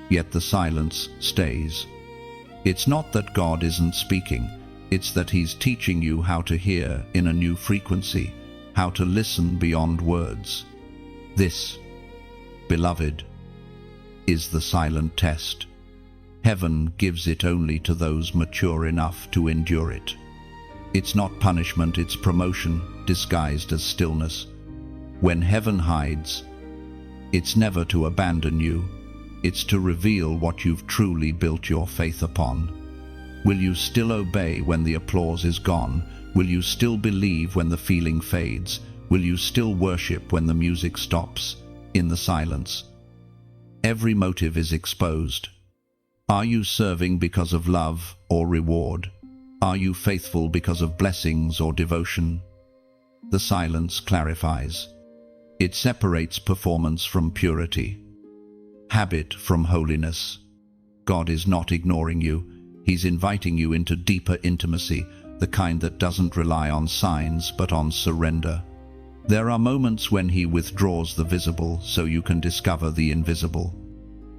yet the silence stays. It's not that God isn't speaking, it's that He's teaching you how to hear in a new frequency, how to listen beyond words. This, beloved, is the silent test. Heaven gives it only to those mature enough to endure it. It's not punishment, it's promotion, disguised as stillness. When heaven hides, it's never to abandon you, it's to reveal what you've truly built your faith upon. Will you still obey when the applause is gone? Will you still believe when the feeling fades? Will you still worship when the music stops? In the silence, every motive is exposed. Are you serving because of love or reward? Are you faithful because of blessings or devotion? The silence clarifies. It separates performance from purity, habit from holiness. God is not ignoring you. He's inviting you into deeper intimacy, the kind that doesn't rely on signs but on surrender. There are moments when He withdraws the visible so you can discover the invisible.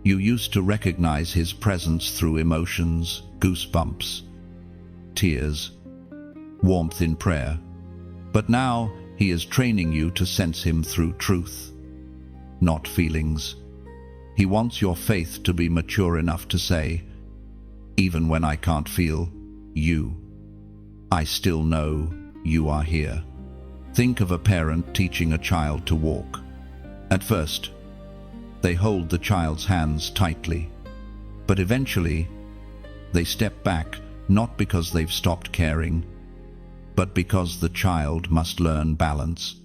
You used to recognize His presence through emotions, goosebumps, tears, warmth in prayer. But now He is training you to sense Him through truth, not feelings. He wants your faith to be mature enough to say, even when I can't feel you, I still know you are here. Think of a parent teaching a child to walk. At first, they hold the child's hands tightly, but eventually, they step back, not because they've stopped caring, but because the child must learn balance.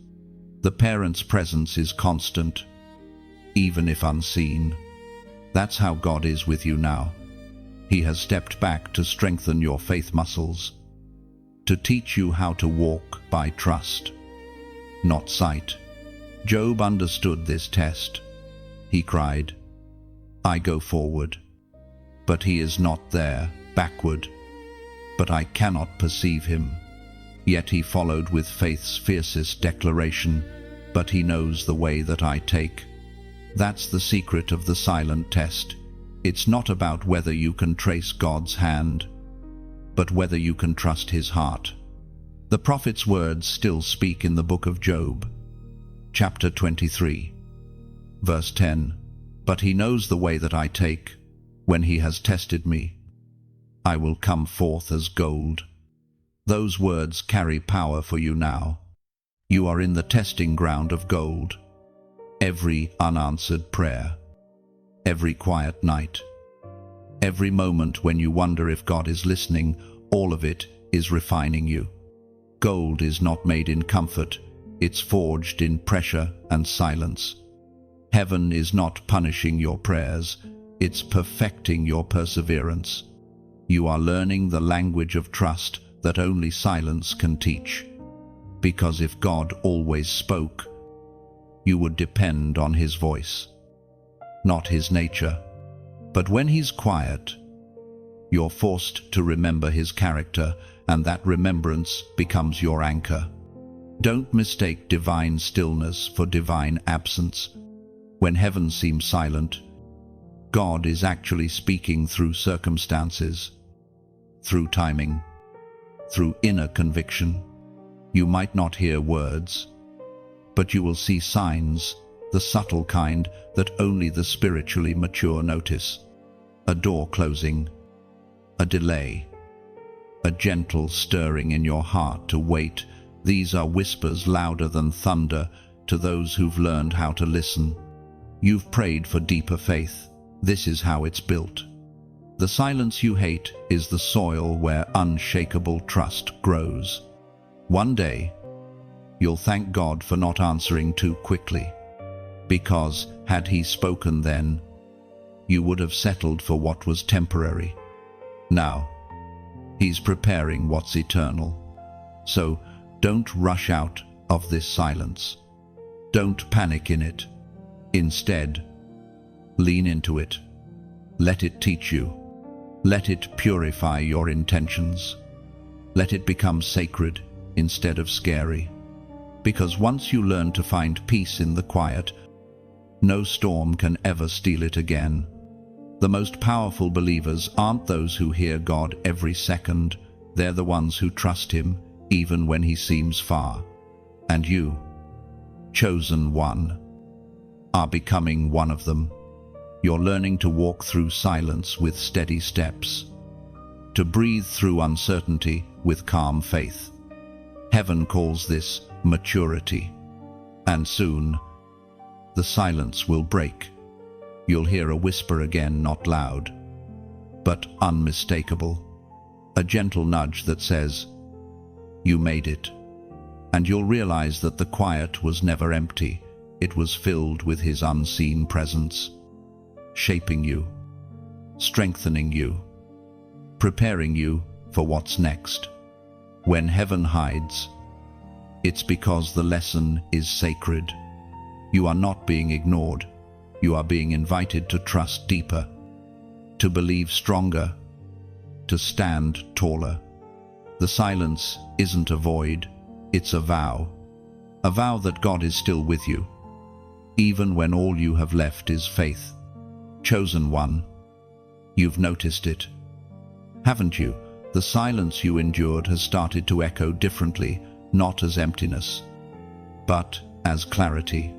The parent's presence is constant, even if unseen. That's how God is with you now. He has stepped back to strengthen your faith muscles, to teach you how to walk by trust, not sight, Job understood this test. He cried, "I go forward, but he is not there, backward, but I cannot perceive him." Yet he followed with faith's fiercest declaration, "But he knows the way that I take." That's the secret of the silent test. It's not about whether you can trace God's hand, but whether you can trust his heart. The prophet's words still speak in the book of Job, chapter 23, verse 10. "But he knows the way that I take. When he has tested me, I will come forth as gold." Those words carry power for you now. You are in the testing ground of gold. Every unanswered prayer, every quiet night, every moment when you wonder if God is listening, all of it is refining you. Gold is not made in comfort, it's forged in pressure and silence. Heaven is not punishing your prayers, it's perfecting your perseverance. You are learning the language of trust that only silence can teach. Because if God always spoke, you would depend on his voice, not his nature. But when he's quiet, you're forced to remember his character, and that remembrance becomes your anchor. Don't mistake divine stillness for divine absence. When heaven seems silent, God is actually speaking through circumstances, through timing, through inner conviction. You might not hear words, but you will see signs, the subtle kind that only the spiritually mature notice. A door closing, a delay, a gentle stirring in your heart to wait. These are whispers louder than thunder to those who've learned how to listen. You've prayed for deeper faith. This is how it's built. The silence you hate is the soil where unshakable trust grows. One day, you'll thank God for not answering too quickly, because had he spoken then, you would have settled for what was temporary. Now, he's preparing what's eternal. So don't rush out of this silence. Don't panic in it. Instead, lean into it. Let it teach you. Let it purify your intentions. Let it become sacred instead of scary. Because once you learn to find peace in the quiet, no storm can ever steal it again. The most powerful believers aren't those who hear God every second. They're the ones who trust him even when he seems far. And you, chosen one, are becoming one of them. You're learning to walk through silence with steady steps, to breathe through uncertainty with calm faith. Heaven calls this maturity. And soon, the silence will break. You'll hear a whisper again, not loud, but unmistakable. A gentle nudge that says, "You made it." And you'll realize that the quiet was never empty. It was filled with his unseen presence, shaping you, strengthening you, preparing you for what's next. When heaven hides, it's because the lesson is sacred. You are not being ignored. You are being invited to trust deeper, to believe stronger, to stand taller. The silence isn't a void, it's a vow that God is still with you, even when all you have left is faith. Chosen one, you've noticed it, haven't you? The silence you endured has started to echo differently, not as emptiness, but as clarity.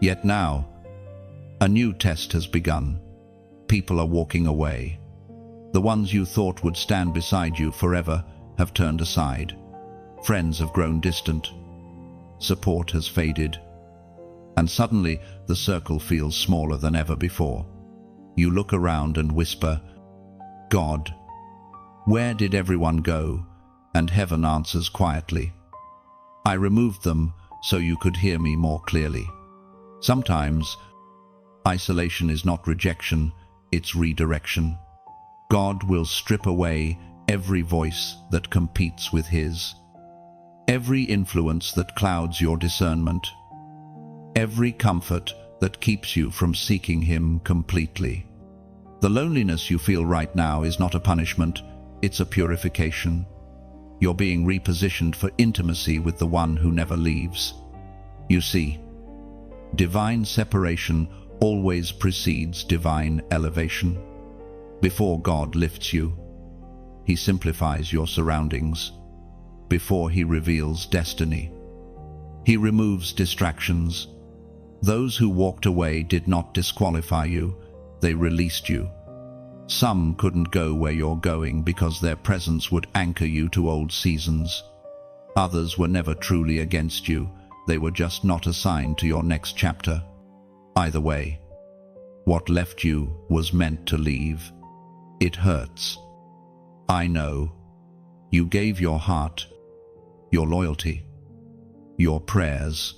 Yet now, a new test has begun. People are walking away. The ones you thought would stand beside you forever have turned aside. Friends have grown distant. Support has faded. And suddenly, the circle feels smaller than ever before. You look around and whisper, "God, where did everyone go?" And heaven answers quietly, "I removed them so you could hear me more clearly." Sometimes, isolation is not rejection, it's redirection. God will strip away every voice that competes with his, every influence that clouds your discernment. every comfort that keeps you from seeking Him completely. The loneliness you feel right now is not a punishment, it's a purification. You're being repositioned for intimacy with the one who never leaves. You see, divine separation always precedes divine elevation. Before God lifts you, He simplifies your surroundings. Before He reveals destiny, He removes distractions. Those who walked away did not disqualify you, they released you. Some couldn't go where you're going because their presence would anchor you to old seasons. Others were never truly against you, they were just not assigned to your next chapter. Either way, what left you was meant to leave. It hurts. I know. You gave your heart, your loyalty, your prayers,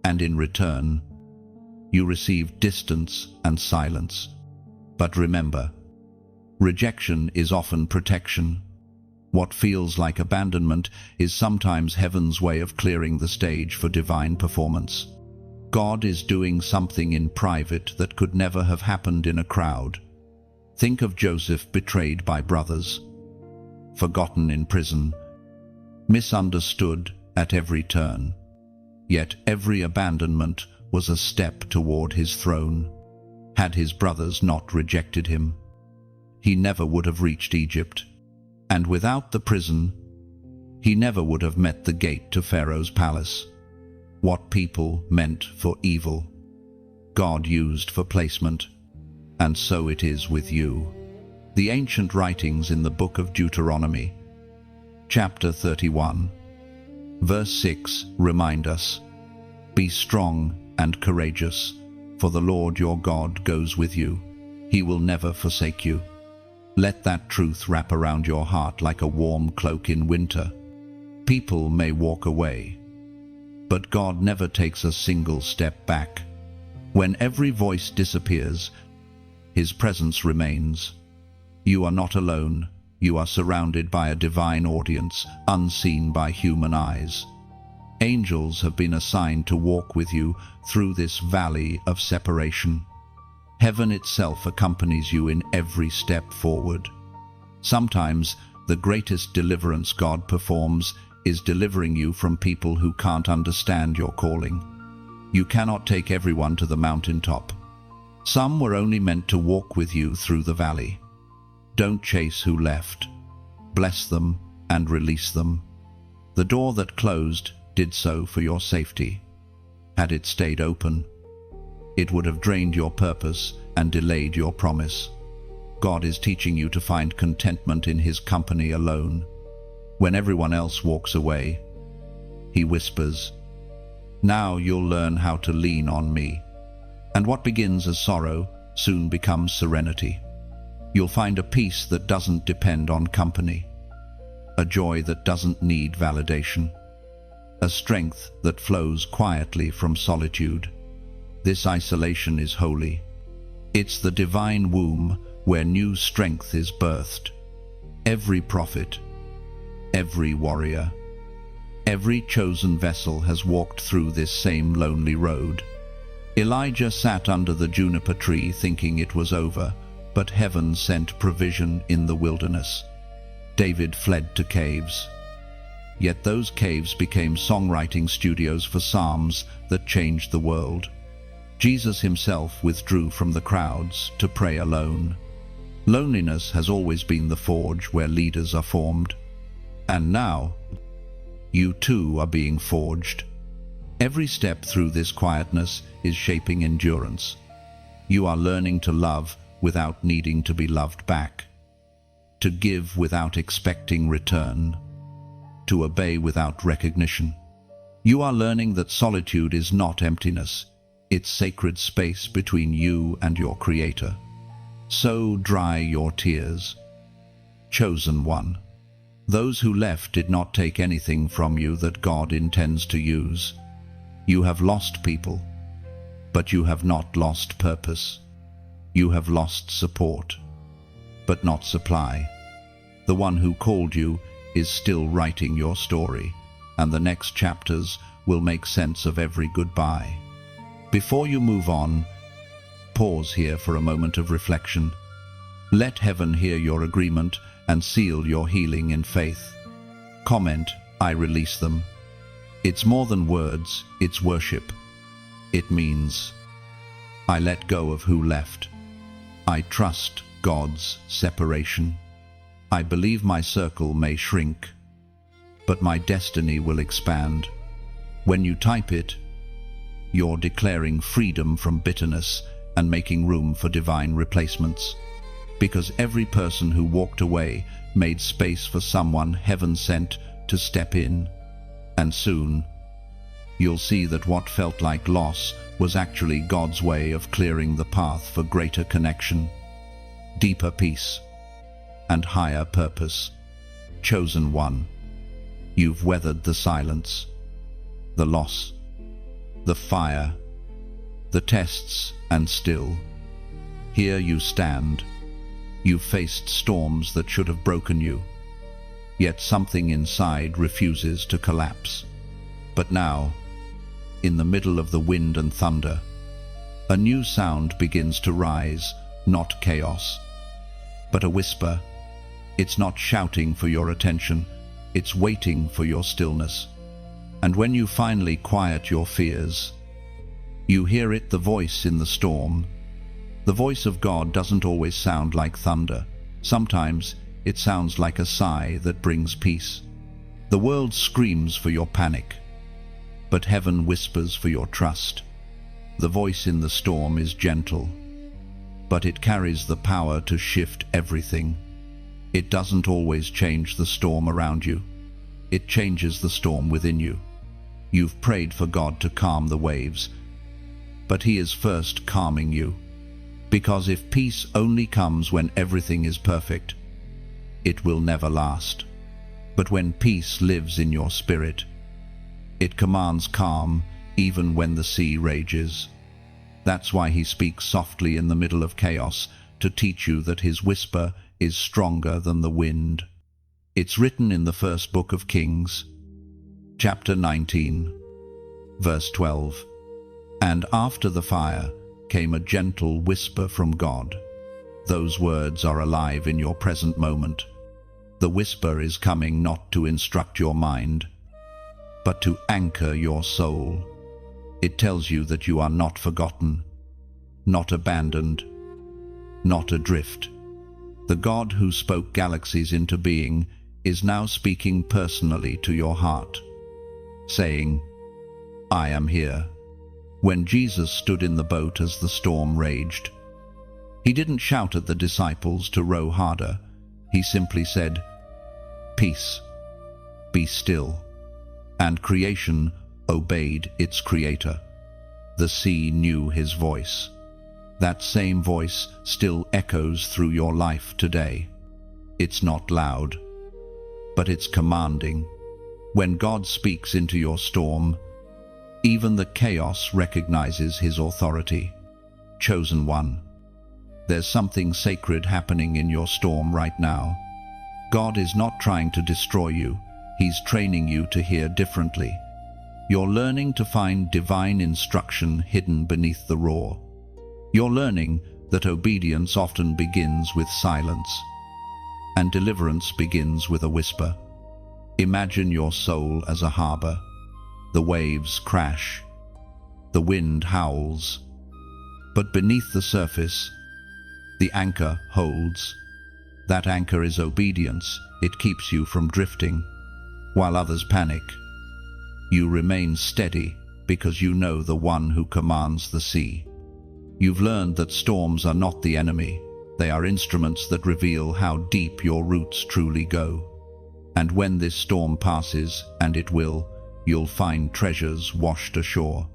and in return, you received distance and silence. But remember, rejection is often protection. What feels like abandonment is sometimes heaven's way of clearing the stage for divine performance. God is doing something in private that could never have happened in a crowd. Think of Joseph betrayed by brothers, forgotten in prison, misunderstood at every turn. Yet every abandonment was a step toward his throne. Had his brothers not rejected him, he never would have reached Egypt. And without the prison, he never would have met the gate to Pharaoh's palace. What people meant for evil, God used for placement. And so it is with you. The ancient writings in the book of Deuteronomy, chapter 31, verse 6, remind us, "Be strong and courageous, for the Lord your God goes with you. He will never forsake you." Let that truth wrap around your heart like a warm cloak in winter. People may walk away, but God never takes a single step back. When every voice disappears, His presence remains. You are not alone. You are surrounded by a divine audience, unseen by human eyes. Angels have been assigned to walk with you through this valley of separation. Heaven itself accompanies you in every step forward. Sometimes the greatest deliverance God performs is delivering you from people who can't understand your calling. You cannot take everyone to the mountaintop. Some were only meant to walk with you through the valley. Don't chase who left. Bless them and release them. The door that closed did so for your safety. Had it stayed open, it would have drained your purpose and delayed your promise. God is teaching you to find contentment in His company alone. When everyone else walks away, He whispers, "Now you'll learn how to lean on me." And what begins as sorrow soon becomes serenity. You'll find a peace that doesn't depend on company, a joy that doesn't need validation, a strength that flows quietly from solitude. This isolation is holy. It's the divine womb where new strength is birthed. Every prophet, every warrior, every chosen vessel has walked through this same lonely road. Elijah sat under the juniper tree thinking it was over, but heaven sent provision in the wilderness. David fled to caves. Yet those caves became songwriting studios for psalms that changed the world. Jesus Himself withdrew from the crowds to pray alone. Loneliness has always been the forge where leaders are formed. And now, you too are being forged. Every step through this quietness is shaping endurance. You are learning to love without needing to be loved back, to give without expecting return, to obey without recognition. You are learning that solitude is not emptiness, it's sacred space between you and your Creator. So dry your tears. Chosen one, those who left did not take anything from you that God intends to use. You have lost people, but you have not lost purpose. You have lost support, but not supply. The one who called you is still writing your story, and the next chapters will make sense of every goodbye. Before you move on, pause here for a moment of reflection. Let heaven hear your agreement and seal your healing in faith. Comment, "I release them." It's more than words, it's worship. It means, I let go of who left. I trust God's separation. I believe my circle may shrink, but my destiny will expand. When you type it, you're declaring freedom from bitterness and making room for divine replacements. Because every person who walked away made space for someone heaven sent to step in. And soon, you'll see that what felt like loss was actually God's way of clearing the path for greater connection, deeper peace, and higher purpose. Chosen one, you've weathered the silence, the loss, the fire, the tests, and still, here you stand. You've faced storms that should have broken you, yet something inside refuses to collapse. But now, in the middle of the wind and thunder, a new sound begins to rise, not chaos, but a whisper. It's not shouting for your attention, it's waiting for your stillness. And when you finally quiet your fears, you hear it, the voice in the storm. The voice of God doesn't always sound like thunder. Sometimes it sounds like a sigh that brings peace. The world screams for your panic, but heaven whispers for your trust. The voice in the storm is gentle, but it carries the power to shift everything. It doesn't always change the storm around you. It changes the storm within you. You've prayed for God to calm the waves, but He is first calming you. Because if peace only comes when everything is perfect, it will never last. But when peace lives in your spirit, it commands calm even when the sea rages. That's why He speaks softly in the middle of chaos, to teach you that His whisper is stronger than the wind. It's written in the first book of Kings, chapter 19, verse 12. And after the fire came a gentle whisper from God. Those words are alive in your present moment. The whisper is coming not to instruct your mind, but to anchor your soul. It tells you that you are not forgotten, not abandoned, not adrift. The God who spoke galaxies into being is now speaking personally to your heart, saying, I am here. When Jesus stood in the boat as the storm raged, He didn't shout at the disciples to row harder. He simply said, Peace, be still. And creation obeyed its creator. The sea knew His voice. That same voice still echoes through your life today. It's not loud, but it's commanding. When God speaks into your storm, even the chaos recognizes His authority. Chosen one, there's something sacred happening in your storm right now. God is not trying to destroy you. He's training you to hear differently. You're learning to find divine instruction hidden beneath the roar. You're learning that obedience often begins with silence, and deliverance begins with a whisper. Imagine your soul as a harbor. The waves crash, the wind howls, but beneath the surface, the anchor holds. That anchor is obedience. It keeps you from drifting. While others panic, you remain steady because you know the one who commands the sea. You've learned that storms are not the enemy. They are instruments that reveal how deep your roots truly go. And when this storm passes, and it will, you'll find treasures washed ashore.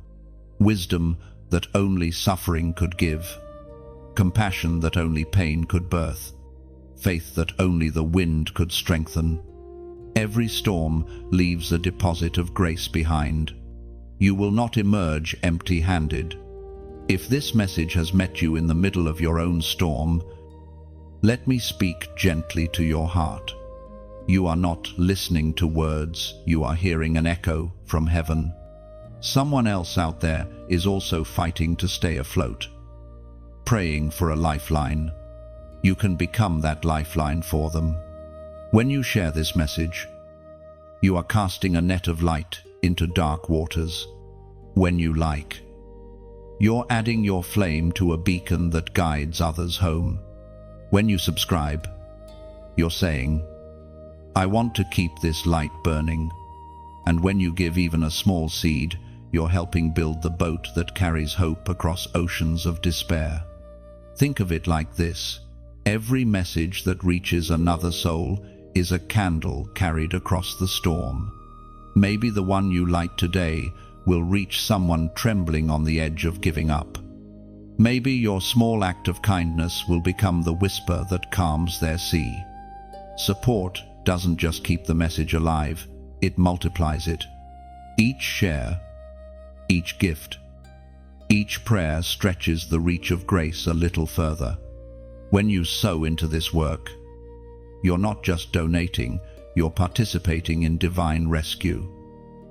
Wisdom that only suffering could give. Compassion that only pain could birth. Faith that only the wind could strengthen. Every storm leaves a deposit of grace behind. You will not emerge empty-handed. If this message has met you in the middle of your own storm, let me speak gently to your heart. You are not listening to words, you are hearing an echo from heaven. Someone else out there is also fighting to stay afloat, praying for a lifeline. You can become that lifeline for them. When you share this message, you are casting a net of light into dark waters. When you like, you're adding your flame to a beacon that guides others home. When you subscribe, you're saying, I want to keep this light burning. And when you give even a small seed, you're helping build the boat that carries hope across oceans of despair. Think of it like this: every message that reaches another soul is a candle carried across the storm. Maybe the one you light today will reach someone trembling on the edge of giving up. Maybe your small act of kindness will become the whisper that calms their sea. Support doesn't just keep the message alive, it multiplies it. Each share, each gift, each prayer stretches the reach of grace a little further. When you sow into this work, you're not just donating, you're participating in divine rescue.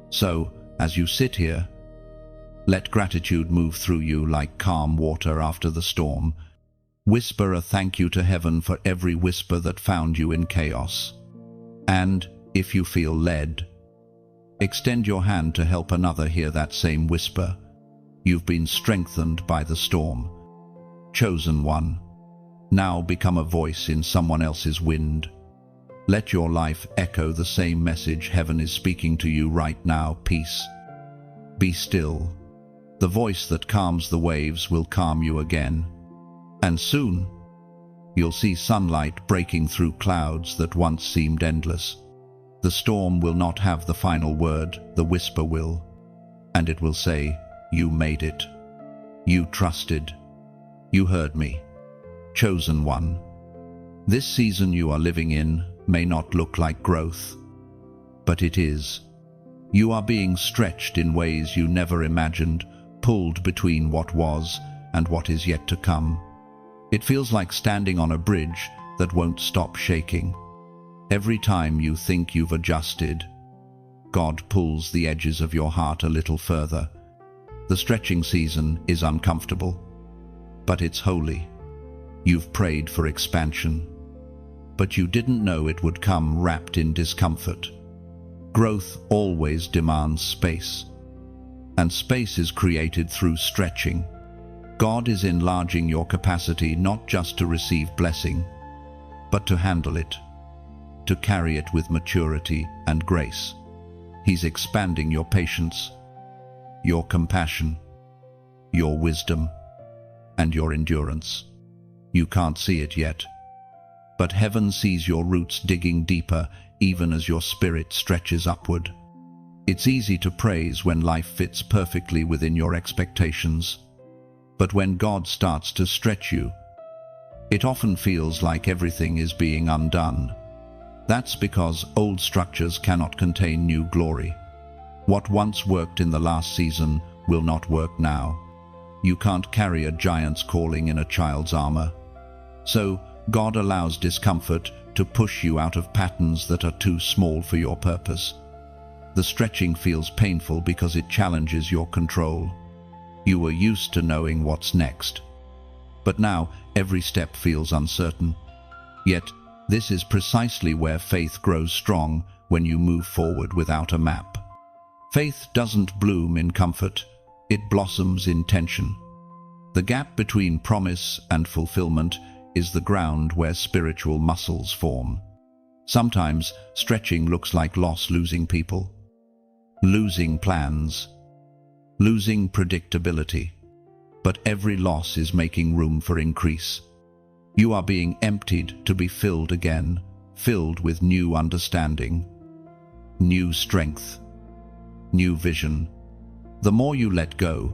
So, as you sit here, let gratitude move through you like calm water after the storm. Whisper a thank you to heaven for every whisper that found you in chaos. And, if you feel led, extend your hand to help another hear that same whisper. You've been strengthened by the storm. Chosen one, now become a voice in someone else's wind. Let your life echo the same message heaven is speaking to you right now: peace. Be still. The voice that calms the waves will calm you again. And soon, you'll see sunlight breaking through clouds that once seemed endless. The storm will not have the final word, the whisper will. And it will say, you made it. You trusted. You heard me. Chosen one. This season you are living in may not look like growth, but it is. You are being stretched in ways you never imagined, pulled between what was and what is yet to come. It feels like standing on a bridge that won't stop shaking. Every time you think you've adjusted, God pulls the edges of your heart a little further. The stretching season is uncomfortable, but it's holy. You've prayed for expansion, but you didn't know it would come wrapped in discomfort. Growth always demands space, and space is created through stretching. God is enlarging your capacity not just to receive blessing, but to handle it, to carry it with maturity and grace. He's expanding your patience, your compassion, your wisdom, and your endurance. You can't see it yet, but heaven sees your roots digging deeper even as your spirit stretches upward. It's easy to praise when life fits perfectly within your expectations, but when God starts to stretch you, it often feels like everything is being undone. That's because old structures cannot contain new glory. What once worked in the last season will not work now. You can't carry a giant's calling in a child's armor. So, God allows discomfort to push you out of patterns that are too small for your purpose. The stretching feels painful because it challenges your control. You were used to knowing what's next, but now every step feels uncertain. Yet, this is precisely where faith grows strong, when you move forward without a map. Faith doesn't bloom in comfort, it blossoms in tension. The gap between promise and fulfillment is the ground where spiritual muscles form. Sometimes stretching looks like loss, losing people, losing plans, losing predictability. But every loss is making room for increase. You are being emptied to be filled again, filled with new understanding, new strength, new vision. The more you let go,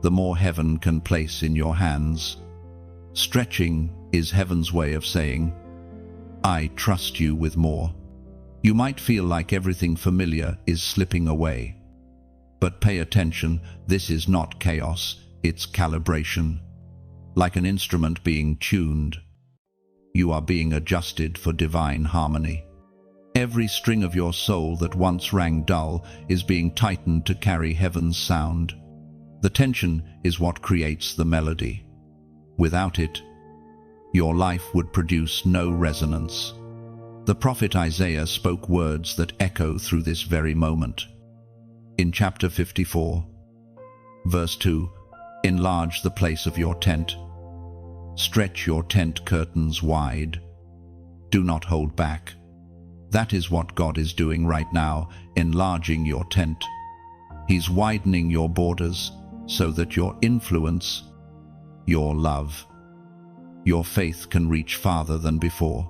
the more heaven can place in your hands. Stretching is heaven's way of saying, I trust you with more. You might feel like everything familiar is slipping away. But pay attention, this is not chaos, it's calibration. Like an instrument being tuned, you are being adjusted for divine harmony. Every string of your soul that once rang dull is being tightened to carry heaven's sound. The tension is what creates the melody. Without it, your life would produce no resonance. The prophet Isaiah spoke words that echo through this very moment. In chapter 54, verse 2, "Enlarge the place of your tent. Stretch your tent curtains wide. Do not hold back." That is what God is doing right now, enlarging your tent. He's widening your borders so that your influence, your love, your faith can reach farther than before.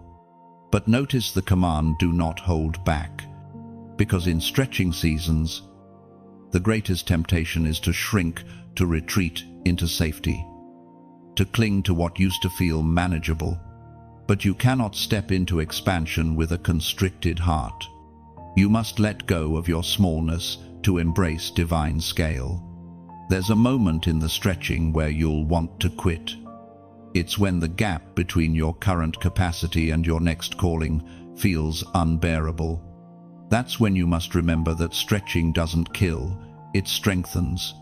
But notice the command, do not hold back, because in stretching seasons, the greatest temptation is to shrink, to retreat into safety, to cling to what used to feel manageable. But you cannot step into expansion with a constricted heart. You must let go of your smallness to embrace divine scale. There's a moment in the stretching where you'll want to quit. It's when the gap between your current capacity and your next calling feels unbearable. That's when you must remember that stretching doesn't kill, it strengthens,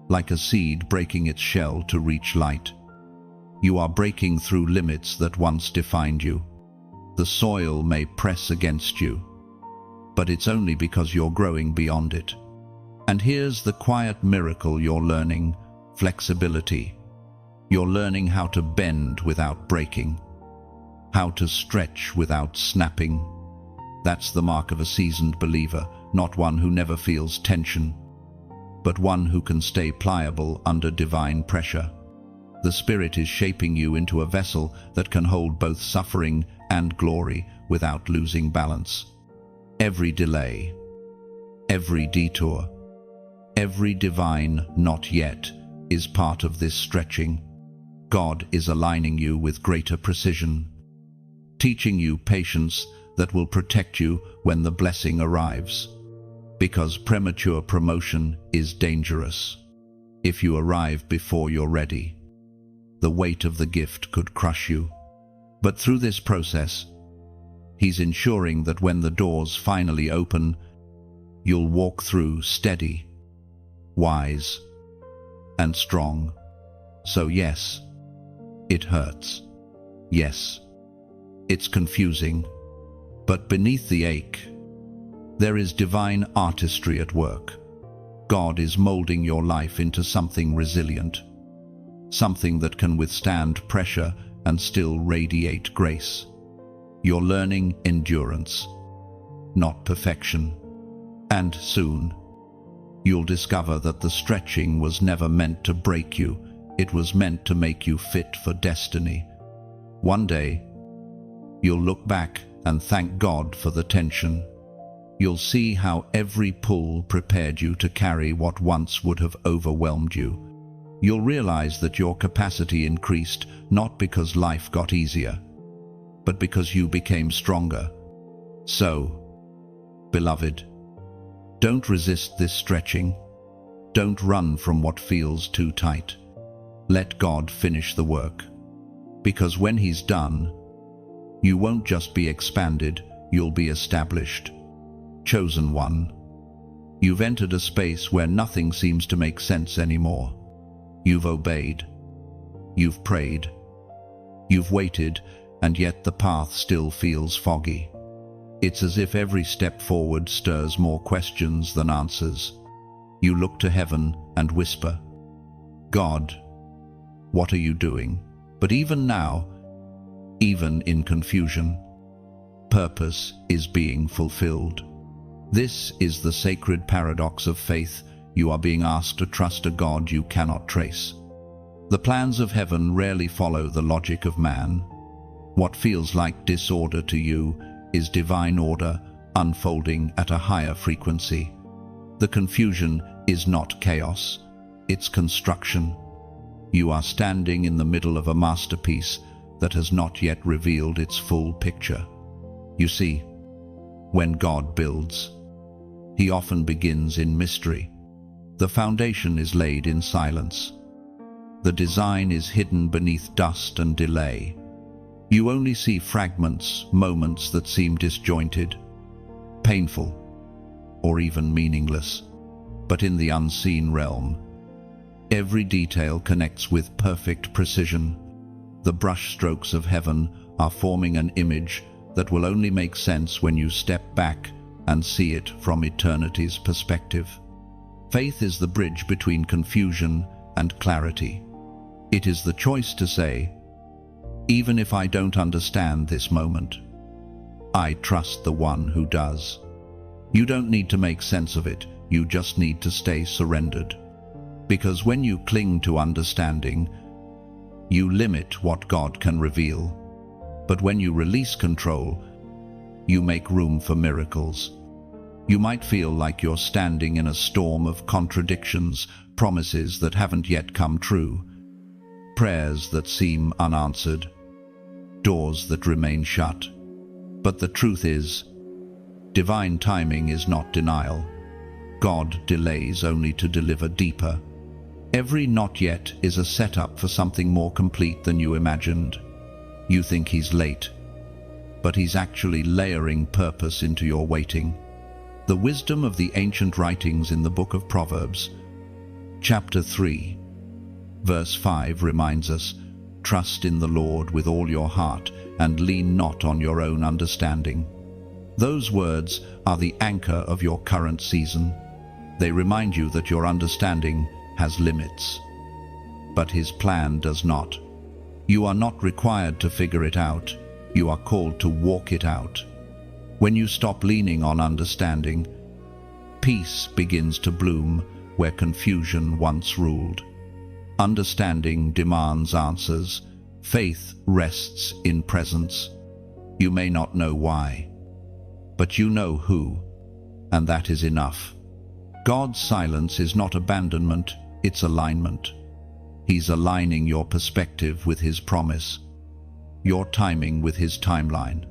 like a seed breaking its shell to reach light. You are breaking through limits that once defined you. The soil may press against you, but it's only because you're growing beyond it. And here's the quiet miracle you're learning: flexibility. You're learning how to bend without breaking, how to stretch without snapping. That's the mark of a seasoned believer, not one who never feels tension, but one who can stay pliable under divine pressure. The Spirit is shaping you into a vessel that can hold both suffering and glory without losing balance. Every delay, every detour, every divine not yet is part of this stretching. God is aligning you with greater precision, teaching you patience that will protect you when the blessing arrives. Because premature promotion is dangerous. If you arrive before you're ready, the weight of the gift could crush you. But through this process, He's ensuring that when the doors finally open, you'll walk through steady, wise, and strong. So yes, it hurts. Yes, it's confusing. But beneath the ache, there is divine artistry at work. God is molding your life into something resilient, something that can withstand pressure and still radiate grace. You're learning endurance, not perfection. And soon, you'll discover that the stretching was never meant to break you. It was meant to make you fit for destiny. One day, you'll look back and thank God for the tension. You'll see how every pull prepared you to carry what once would have overwhelmed you. You'll realize that your capacity increased not because life got easier, but because you became stronger. So, beloved, don't resist this stretching. Don't run from what feels too tight. Let God finish the work. Because when He's done, you won't just be expanded, you'll be established. Chosen one. You've entered a space where nothing seems to make sense anymore. You've obeyed. You've prayed. You've waited, and yet the path still feels foggy. It's as if every step forward stirs more questions than answers. You look to heaven and whisper, "God, what are you doing?" But even now, even in confusion, purpose is being fulfilled. This is the sacred paradox of faith. You are being asked to trust a God you cannot trace. The plans of heaven rarely follow the logic of man. What feels like disorder to you is divine order unfolding at a higher frequency. The confusion is not chaos, it's construction. You are standing in the middle of a masterpiece that has not yet revealed its full picture. You see, when God builds, He often begins in mystery. The foundation is laid in silence. The design is hidden beneath dust and delay. You only see fragments, moments that seem disjointed. painful, or even meaningless. But in the unseen realm, every detail connects with perfect precision. The brushstrokes of heaven are forming an image that will only make sense when you step back and see it from eternity's perspective. Faith is the bridge between confusion and clarity. It is the choice to say, even if I don't understand this moment, I trust the one who does. You don't need to make sense of it, you just need to stay surrendered. Because when you cling to understanding, you limit what God can reveal. But when you release control, you make room for miracles. You might feel like you're standing in a storm of contradictions, promises that haven't yet come true, prayers that seem unanswered, doors that remain shut. But the truth is, divine timing is not denial. God delays only to deliver deeper. Every not yet is a setup for something more complete than you imagined. You think he's late, but he's actually layering purpose into your waiting. The wisdom of the ancient writings in the book of Proverbs, chapter 3, verse 5 reminds us, "Trust in the Lord with all your heart and lean not on your own understanding." Those words are the anchor of your current season. They remind you that your understanding has limits, but his plan does not. You are not required to figure it out. You are called to walk it out. When you stop leaning on understanding, peace begins to bloom where confusion once ruled. Understanding demands answers. Faith rests in presence. You may not know why, but you know who, and that is enough. God's silence is not abandonment, it's alignment. He's aligning your perspective with his promise, your timing with his timeline,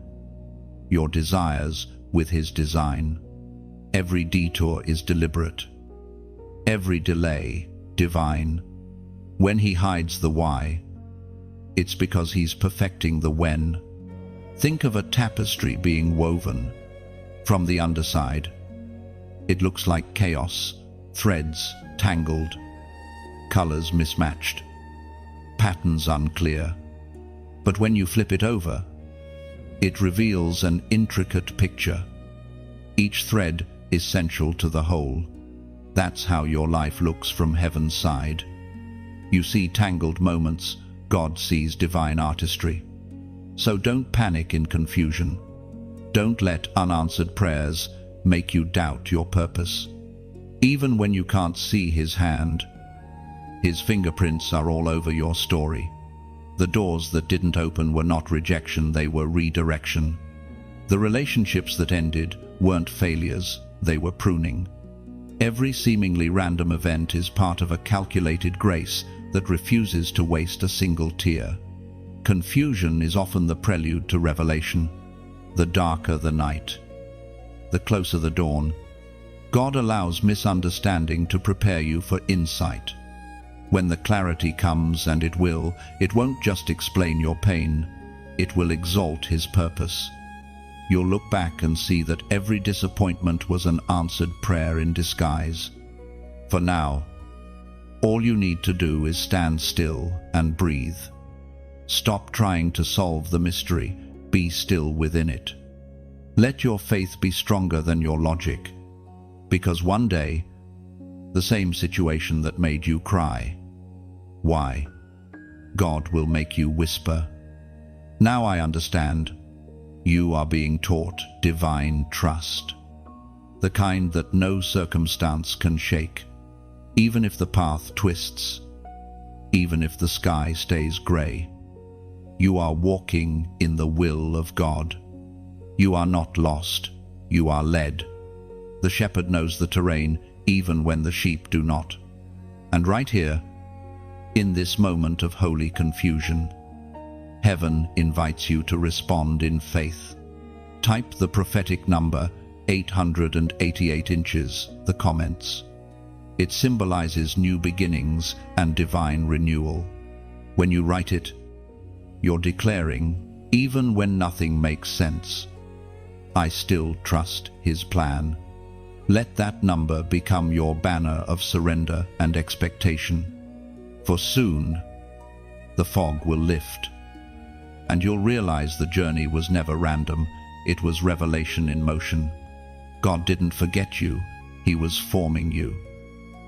your desires with his design. Every detour is deliberate, every delay divine. When he hides the why, it's because he's perfecting the when. Think of a tapestry being woven. From the underside, it looks like chaos, threads tangled, colors mismatched, patterns unclear. But when you flip it over, it reveals an intricate picture. Each thread is central to the whole. That's how your life looks from heaven's side. You see tangled moments, God sees divine artistry. So don't panic in confusion. Don't let unanswered prayers make you doubt your purpose. Even when you can't see his hand, his fingerprints are all over your story. The doors that didn't open were not rejection, they were redirection. The relationships that ended weren't failures, they were pruning. Every seemingly random event is part of a calculated grace that refuses to waste a single tear. Confusion is often the prelude to revelation. The darker the night, the closer the dawn. God allows misunderstanding to prepare you for insight. When the clarity comes, and it won't just explain your pain, it will exalt his purpose. You'll look back and see that every disappointment was an answered prayer in disguise. For now, all you need to do is stand still and breathe. Stop trying to solve the mystery, be still within it. Let your faith be stronger than your logic, because one day, the same situation that made you cry, why? God will make you whisper, "Now I understand." You are being taught divine trust, the kind that no circumstance can shake, even if the path twists, even if the sky stays gray. You are walking in the will of God. You are not lost, you are led. The shepherd knows the terrain, even when the sheep do not. And right here, in this moment of holy confusion, heaven invites you to respond in faith. Type the prophetic number 888 inches, the comments. It symbolizes new beginnings and divine renewal. When you write it, you're declaring, even when nothing makes sense, I still trust His plan. Let that number become your banner of surrender and expectation. For soon, the fog will lift, and you'll realize the journey was never random. It was revelation in motion. God didn't forget you. He was forming you.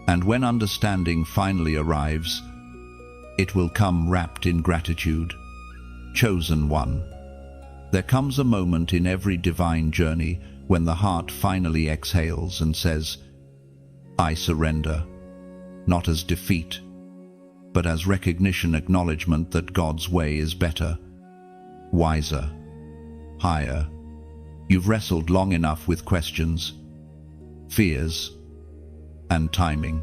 And when understanding finally arrives, it will come wrapped in gratitude. Chosen one. There comes a moment in every divine journey when the heart finally exhales and says, I surrender, not as defeat, but as recognition, acknowledgement that God's way is better, wiser, higher. You've wrestled long enough with questions, fears, and timing.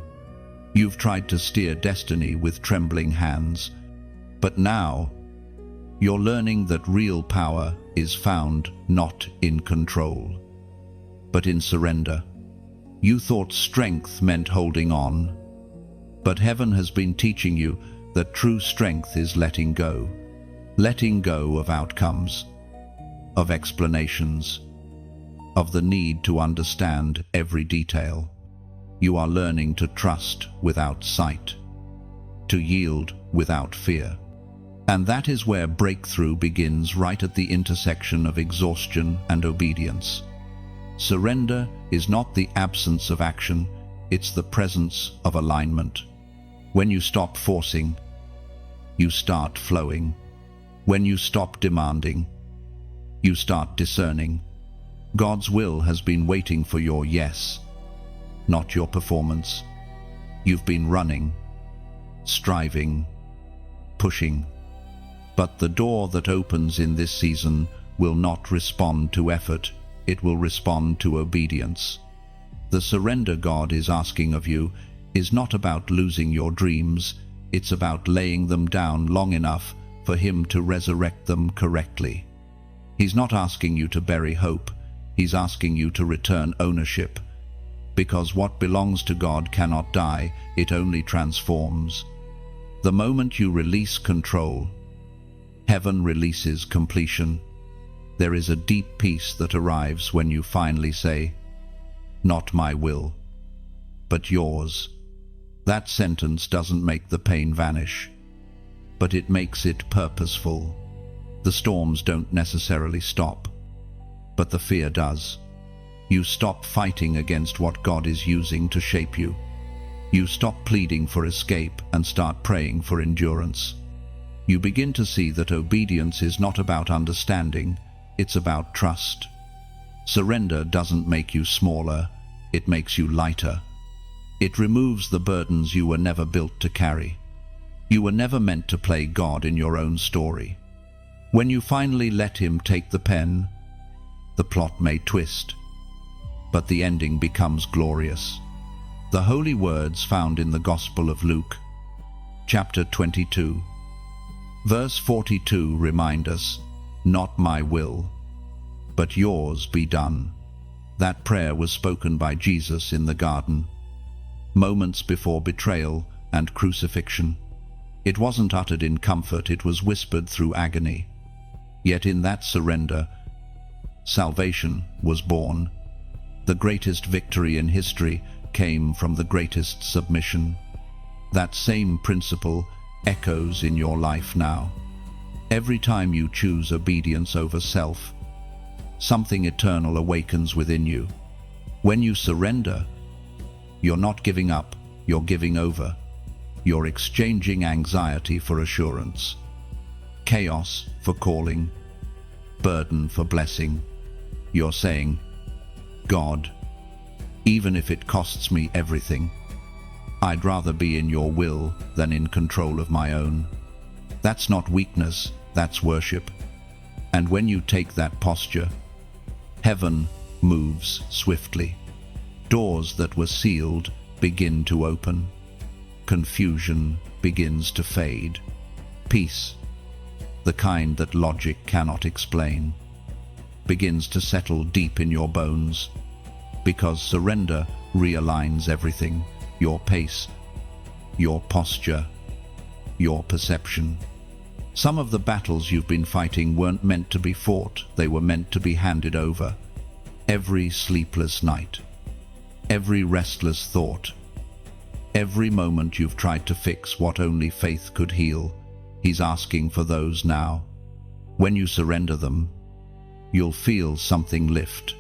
You've tried to steer destiny with trembling hands, but now you're learning that real power is found not in control, but in surrender. You thought strength meant holding on, but heaven has been teaching you that true strength is letting go of outcomes, of explanations, of the need to understand every detail. You are learning to trust without sight, to yield without fear. And that is where breakthrough begins, right at the intersection of exhaustion and obedience. Surrender is not the absence of action, it's the presence of alignment. When you stop forcing, you start flowing. When you stop demanding, you start discerning. God's will has been waiting for your yes, not your performance. You've been running, striving, pushing. But the door that opens in this season will not respond to effort, it will respond to obedience. The surrender God is asking of you is not about losing your dreams, it's about laying them down long enough for Him to resurrect them correctly. He's not asking you to bury hope, He's asking you to return ownership. Because what belongs to God cannot die, it only transforms. The moment you release control, heaven releases completion. There is a deep peace that arrives when you finally say, not my will, but yours. That sentence doesn't make the pain vanish, but it makes it purposeful. The storms don't necessarily stop, but the fear does. You stop fighting against what God is using to shape you. You stop pleading for escape and start praying for endurance. You begin to see that obedience is not about understanding, it's about trust. Surrender doesn't make you smaller, it makes you lighter. It removes the burdens you were never built to carry. You were never meant to play God in your own story. When you finally let Him take the pen, the plot may twist, but the ending becomes glorious. The holy words found in the Gospel of Luke, chapter 22, verse 42 remind us, not my will, but yours be done. That prayer was spoken by Jesus in the garden, moments before betrayal and crucifixion. It wasn't uttered in comfort, it was whispered through agony. Yet in that surrender, salvation was born. The greatest victory in history came from the greatest submission. That same principle echoes in your life now. Every time you choose obedience over self, something eternal awakens within you. When you surrender, you're not giving up, you're giving over. You're exchanging anxiety for assurance, chaos for calling, burden for blessing. You're saying, God, even if it costs me everything, I'd rather be in your will than in control of my own. That's not weakness, that's worship. And when you take that posture, heaven moves swiftly. Doors that were sealed begin to open. Confusion begins to fade. Peace, the kind that logic cannot explain, begins to settle deep in your bones, because surrender realigns everything, your pace, your posture, your perception. Some of the battles you've been fighting weren't meant to be fought, they were meant to be handed over. every sleepless night, every restless thought, every moment you've tried to fix what only faith could heal. He's asking for those now. When you surrender them, you'll feel something lift.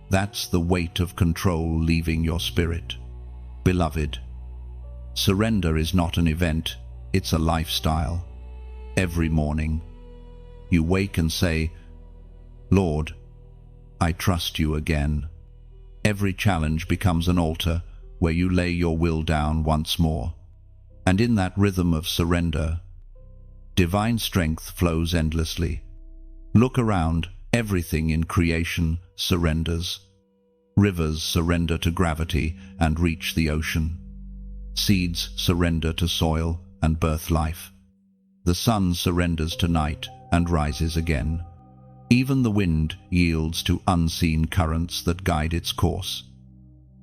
That's the weight of control leaving your spirit. Beloved, surrender is not an event, it's a lifestyle. Every morning, you wake and say, Lord, I trust you again. Every challenge becomes an altar where you lay your will down once more. And in that rhythm of surrender, divine strength flows endlessly. Look around, everything in creation surrenders. Rivers surrender to gravity and reach the ocean. Seeds surrender to soil and birth life. The sun surrenders to night and rises again. Even the wind yields to unseen currents that guide its course.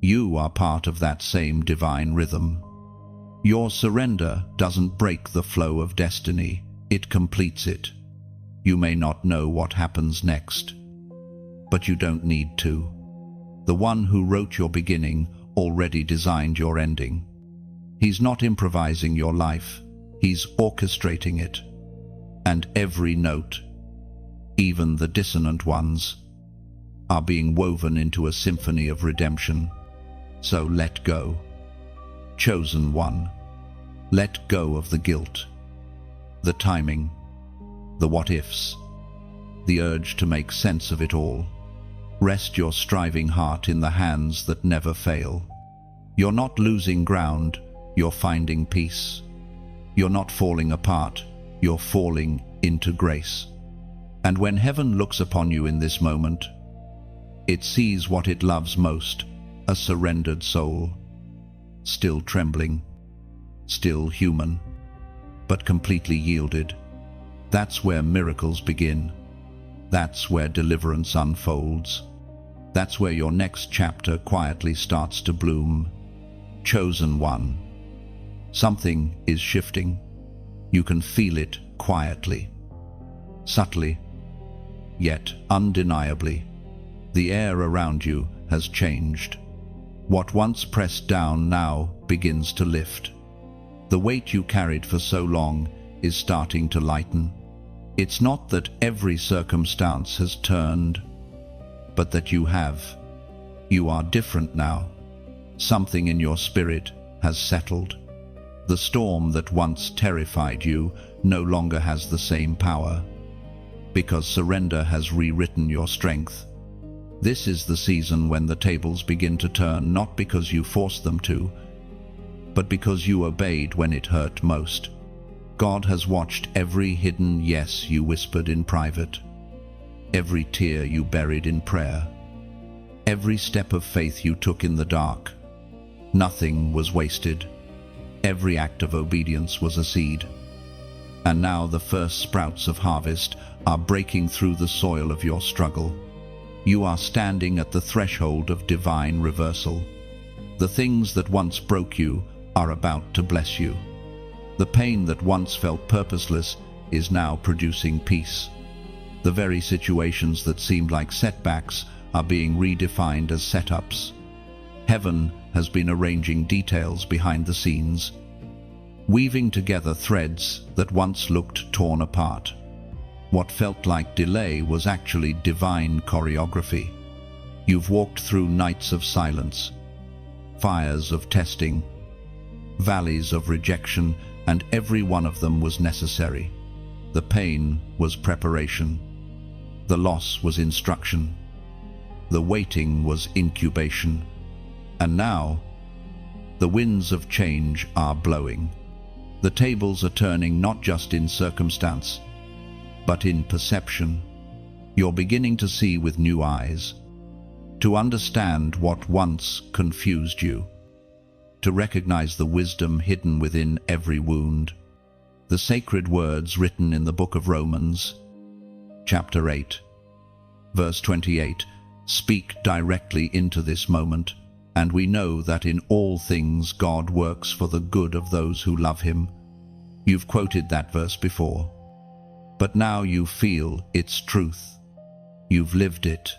You are part of that same divine rhythm. Your surrender doesn't break the flow of destiny, it completes it. You may not know what happens next, but you don't need to. The one who wrote your beginning already designed your ending. He's not improvising your life, he's orchestrating it. And every note, even the dissonant ones, are being woven into a symphony of redemption. So let go. Chosen one, let go of the guilt, the timing, the what-ifs, the urge to make sense of it all. Rest your striving heart in the hands that never fail. You're not losing ground, you're finding peace. You're not falling apart, you're falling into grace. And when heaven looks upon you in this moment, it sees what it loves most, a surrendered soul, still trembling, still human, but completely yielded. That's where miracles begin. That's where deliverance unfolds. That's where your next chapter quietly starts to bloom. Chosen one. Something is shifting. You can feel it quietly, subtly, yet undeniably. The air around you has changed. What once pressed down now begins to lift. The weight you carried for so long is starting to lighten. It's not that every circumstance has turned, but that you have. You are different now. Something in your spirit has settled. The storm that once terrified you no longer has the same power, because surrender has rewritten your strength. This is the season when the tables begin to turn, not because you forced them to, but because you obeyed when it hurt most. God has watched every hidden yes you whispered in private, every tear you buried in prayer, every step of faith you took in the dark. Nothing was wasted. Every act of obedience was a seed. And now the first sprouts of harvest are breaking through the soil of your struggle. You are standing at the threshold of divine reversal. The things that once broke you are about to bless you. The pain that once felt purposeless is now producing peace. The very situations that seemed like setbacks are being redefined as setups. Heaven has been arranging details behind the scenes, weaving together threads that once looked torn apart. What felt like delay was actually divine choreography. You've walked through nights of silence, fires of testing, valleys of rejection, and every one of them was necessary. The pain was preparation. The loss was instruction. The waiting was incubation. And now, the winds of change are blowing. The tables are turning not just in circumstance, but in perception. You're beginning to see with new eyes, to understand what once confused you, to recognize the wisdom hidden within every wound. The sacred words written in the book of Romans, chapter 8, verse 28, speak directly into this moment, and we know that in all things God works for the good of those who love Him. You've quoted that verse before, but now you feel its truth. You've lived it.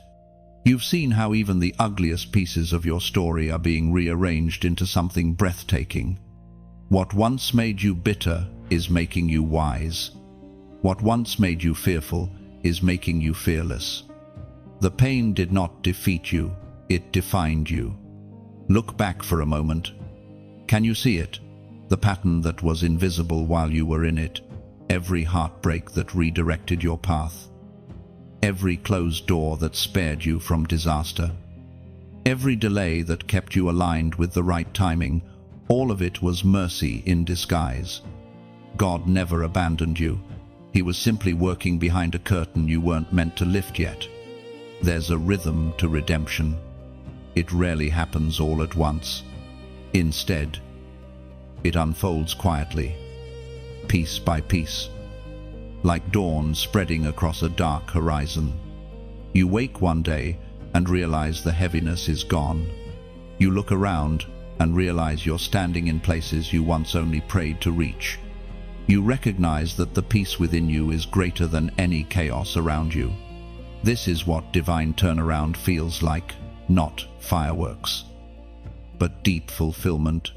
You've seen how even the ugliest pieces of your story are being rearranged into something breathtaking. What once made you bitter is making you wise. What once made you fearful is making you fearless. The pain did not defeat you, it defined you. Look back for a moment. Can you see it? The pattern that was invisible while you were in it. Every heartbreak that redirected your path. Every closed door that spared you from disaster. Every delay that kept you aligned with the right timing. All of it was mercy in disguise. God never abandoned you. He was simply working behind a curtain you weren't meant to lift yet. There's a rhythm to redemption. It rarely happens all at once. Instead, it unfolds quietly, piece by piece, like dawn spreading across a dark horizon. You wake one day and realize the heaviness is gone. You look around and realize you're standing in places you once only prayed to reach. You recognize that the peace within you is greater than any chaos around you. This is what divine turnaround feels like, not fireworks, but deep fulfillment,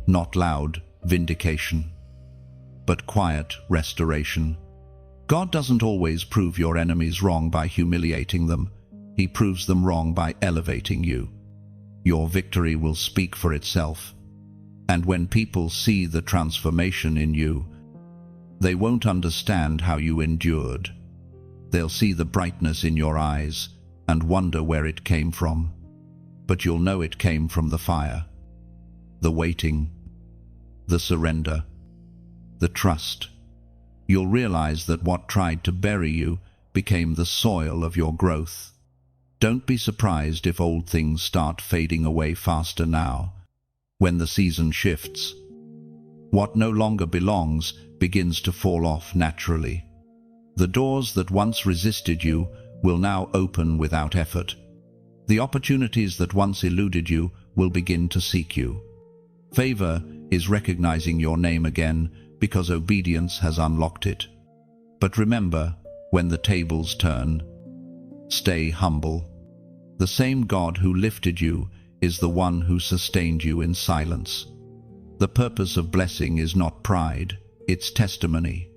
not loud vindication, but quiet restoration. God doesn't always prove your enemies wrong by humiliating them. He proves them wrong by elevating you. Your victory will speak for itself. And when people see the transformation in you, they won't understand how you endured. They'll see the brightness in your eyes and wonder where it came from. But you'll know it came from the fire, the waiting, the surrender, the trust. You'll realize that what tried to bury you became the soil of your growth. Don't be surprised if old things start fading away faster now. When the season shifts, what no longer belongs begins to fall off naturally. The doors that once resisted you will now open without effort. The opportunities that once eluded you will begin to seek you. Favor is recognizing your name again because obedience has unlocked it. But remember, when the tables turn, stay humble. The same God who lifted you is the one who sustained you in silence. The purpose of blessing is not pride, it's testimony.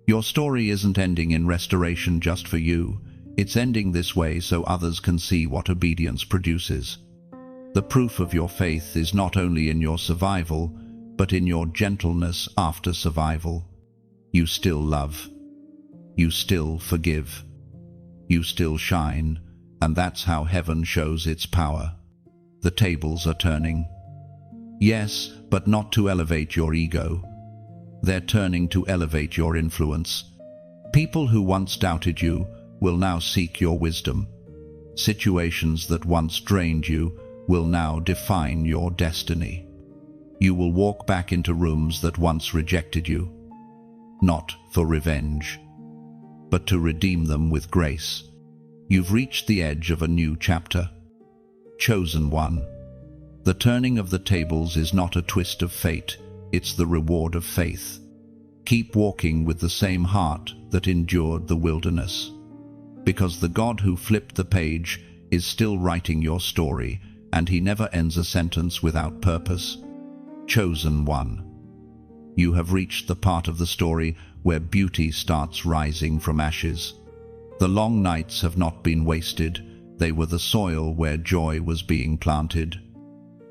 Your story isn't ending in restoration just for you. It's ending this way so others can see what obedience produces. The proof of your faith is not only in your survival, but in your gentleness after survival. You still love. You still forgive. You still shine, and that's how heaven shows its power. The tables are turning. Yes, but not to elevate your ego. They're turning to elevate your influence. People who once doubted you will now seek your wisdom. Situations that once drained you will now define your destiny. You will walk back into rooms that once rejected you, not for revenge, but to redeem them with grace. You've reached the edge of a new chapter. Chosen one. The turning of the tables is not a twist of fate, it's the reward of faith. Keep walking with the same heart that endured the wilderness, because the God who flipped the page is still writing your story, and he never ends a sentence without purpose. Chosen one. You have reached the part of the story where beauty starts rising from ashes. The long nights have not been wasted. They were the soil where joy was being planted.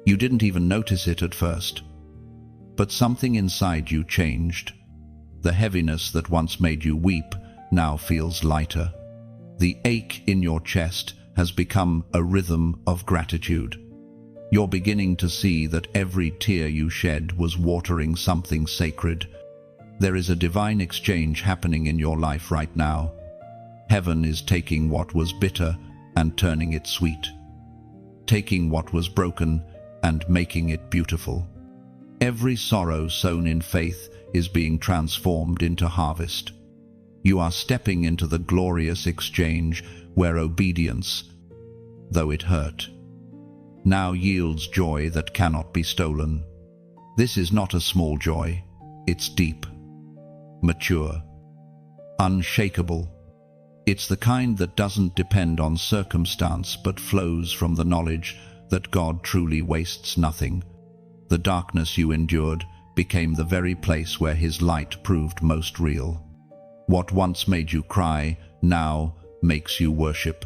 You didn't even notice it at first. But something inside you changed. The heaviness that once made you weep now feels lighter. The ache in your chest has become a rhythm of gratitude. You're beginning to see that every tear you shed was watering something sacred. There is a divine exchange happening in your life right now. Heaven is taking what was bitter and turning it sweet, taking what was broken and making it beautiful. Every sorrow sown in faith is being transformed into harvest. You are stepping into the glorious exchange where obedience, though it hurt, now yields joy that cannot be stolen. This is not a small joy, it's deep, mature, unshakable. It's the kind that doesn't depend on circumstance but flows from the knowledge that God truly wastes nothing. The darkness you endured became the very place where His light proved most real. What once made you cry now makes you worship.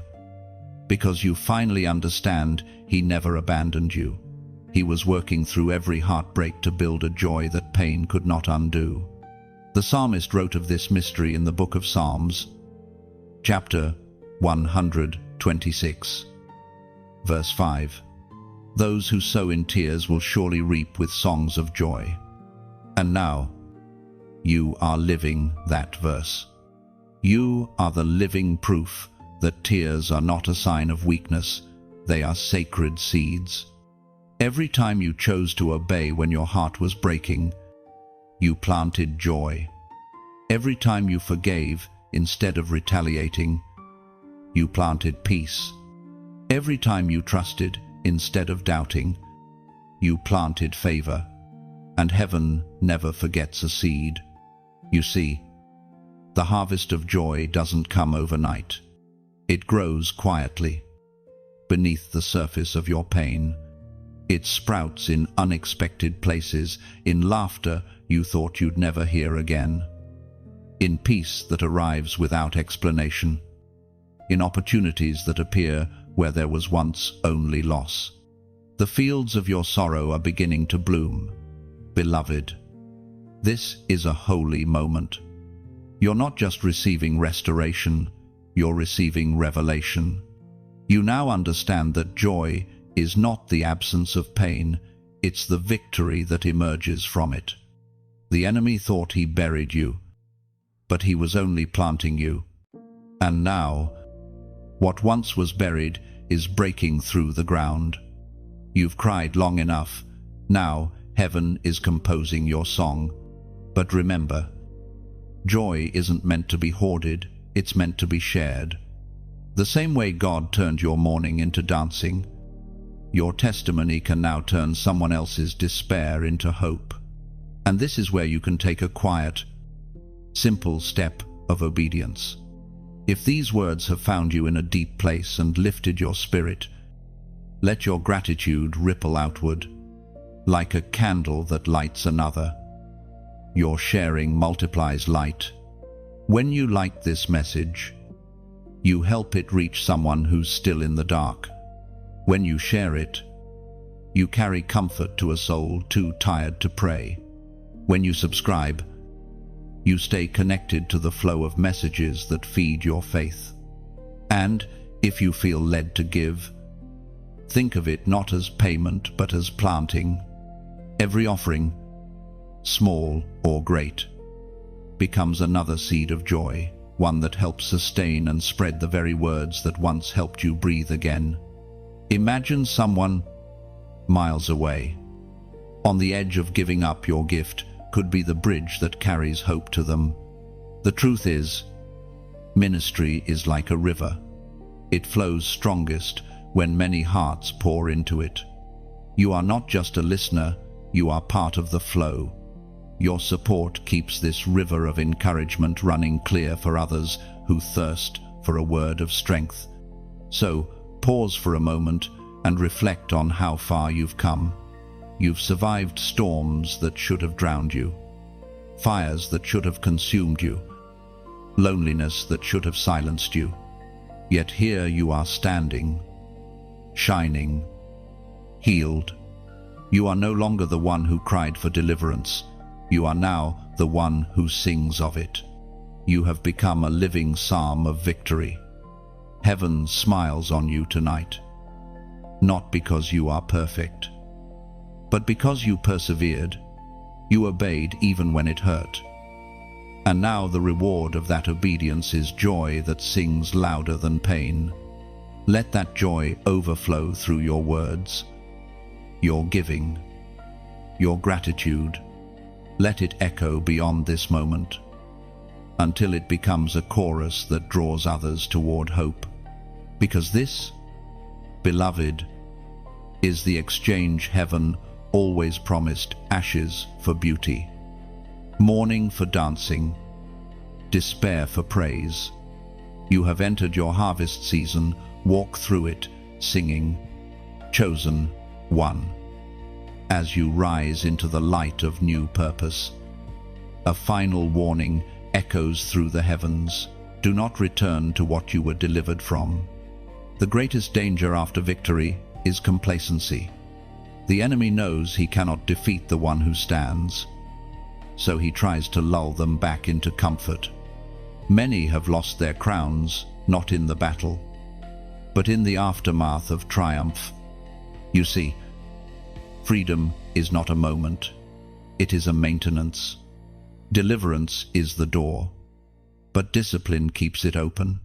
Because you finally understand He never abandoned you. He was working through every heartbreak to build a joy that pain could not undo. The psalmist wrote of this mystery in the book of Psalms, chapter 126, verse 5. Those who sow in tears will surely reap with songs of joy. And now, you are living that verse. You are the living proof that tears are not a sign of weakness, they are sacred seeds. Every time you chose to obey when your heart was breaking, you planted joy. Every time you forgave instead of retaliating, you planted peace. Every time you trusted instead of doubting, you planted favor. And heaven never forgets a seed. You see, the harvest of joy doesn't come overnight. It grows quietly, beneath the surface of your pain. It sprouts in unexpected places, in laughter you thought you'd never hear again, in peace that arrives without explanation, in opportunities that appear where there was once only loss. The fields of your sorrow are beginning to bloom. Beloved, this is a holy moment. You're not just receiving restoration, you're receiving revelation. You now understand that joy is not the absence of pain, it's the victory that emerges from it. The enemy thought he buried you, but he was only planting you. And now, what once was buried is breaking through the ground. You've cried long enough. Now, heaven is composing your song. But remember, joy isn't meant to be hoarded, it's meant to be shared. The same way God turned your mourning into dancing, your testimony can now turn someone else's despair into hope. And this is where you can take a quiet, simple step of obedience. If these words have found you in a deep place and lifted your spirit, let your gratitude ripple outward, like a candle that lights another. Your sharing multiplies light. When you light this message, you help it reach someone who's still in the dark. When you share it, you carry comfort to a soul too tired to pray. When you subscribe, you stay connected to the flow of messages that feed your faith. And if you feel led to give, think of it not as payment but as planting. Every offering, small or great, becomes another seed of joy, one that helps sustain and spread the very words that once helped you breathe again. Imagine someone miles away. On the edge of giving up, your gift could be the bridge that carries hope to them. The truth is, ministry is like a river. It flows strongest when many hearts pour into it. You are not just a listener, you are part of the flow. Your support keeps this river of encouragement running clear for others who thirst for a word of strength. So, pause for a moment and reflect on how far you've come. You've survived storms that should have drowned you, fires that should have consumed you, loneliness that should have silenced you. Yet here you are standing, shining, healed. You are no longer the one who cried for deliverance. You are now the one who sings of it. You have become a living psalm of victory. Heaven smiles on you tonight, not because you are perfect, but because you persevered. You obeyed even when it hurt. And now the reward of that obedience is joy that sings louder than pain. Let that joy overflow through your words, your giving, your gratitude. Let it echo beyond this moment, until it becomes a chorus that draws others toward hope. Because this, beloved, is the exchange heaven always promised: ashes for beauty, mourning for dancing, despair for praise. You have entered your harvest season. Walk through it, singing, Chosen One. As you rise into the light of new purpose, a final warning echoes through the heavens. Do not return to what you were delivered from. The greatest danger after victory is complacency. The enemy knows he cannot defeat the one who stands, so he tries to lull them back into comfort. Many have lost their crowns, not in the battle, but in the aftermath of triumph. You see, freedom is not a moment, it is a maintenance. Deliverance is the door, but discipline keeps it open.